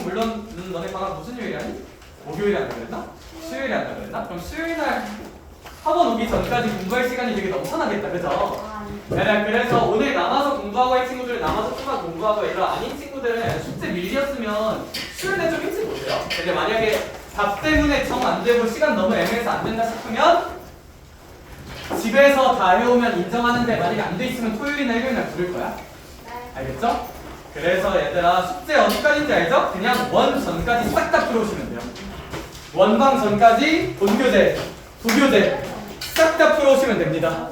물론 너네 방학 무슨 요일에 하니? 목요일에 한다 그랬나? 수요일에 한다 그랬나? 그럼 수요일날 학원 오기 전까지 공부할 시간이 되게 넘쳐나겠다 그죠? 네, 그래서 오늘 남아서 공부하고 할 친구들은 남아서 조금만 공부하고 얘들 아닌 친구들은 숙제 밀렸으면 수요일에 좀 일찍 오세요. 근데 만약에 답 때문에 정 안 되고 시간 너무 애매해서 안 된다 싶으면 집에서 다 해오면 인정하는데 만약에 안 돼 있으면 토요일이나 일요일날 부를 거야. 알겠죠? 그래서 얘들아 숙제 어디까지인지 알죠? 그냥 원 전까지 싹 다 풀어오시면 돼요. 원방 전까지 본교재, 부교재 싹 다 풀어오시면 됩니다.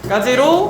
까지로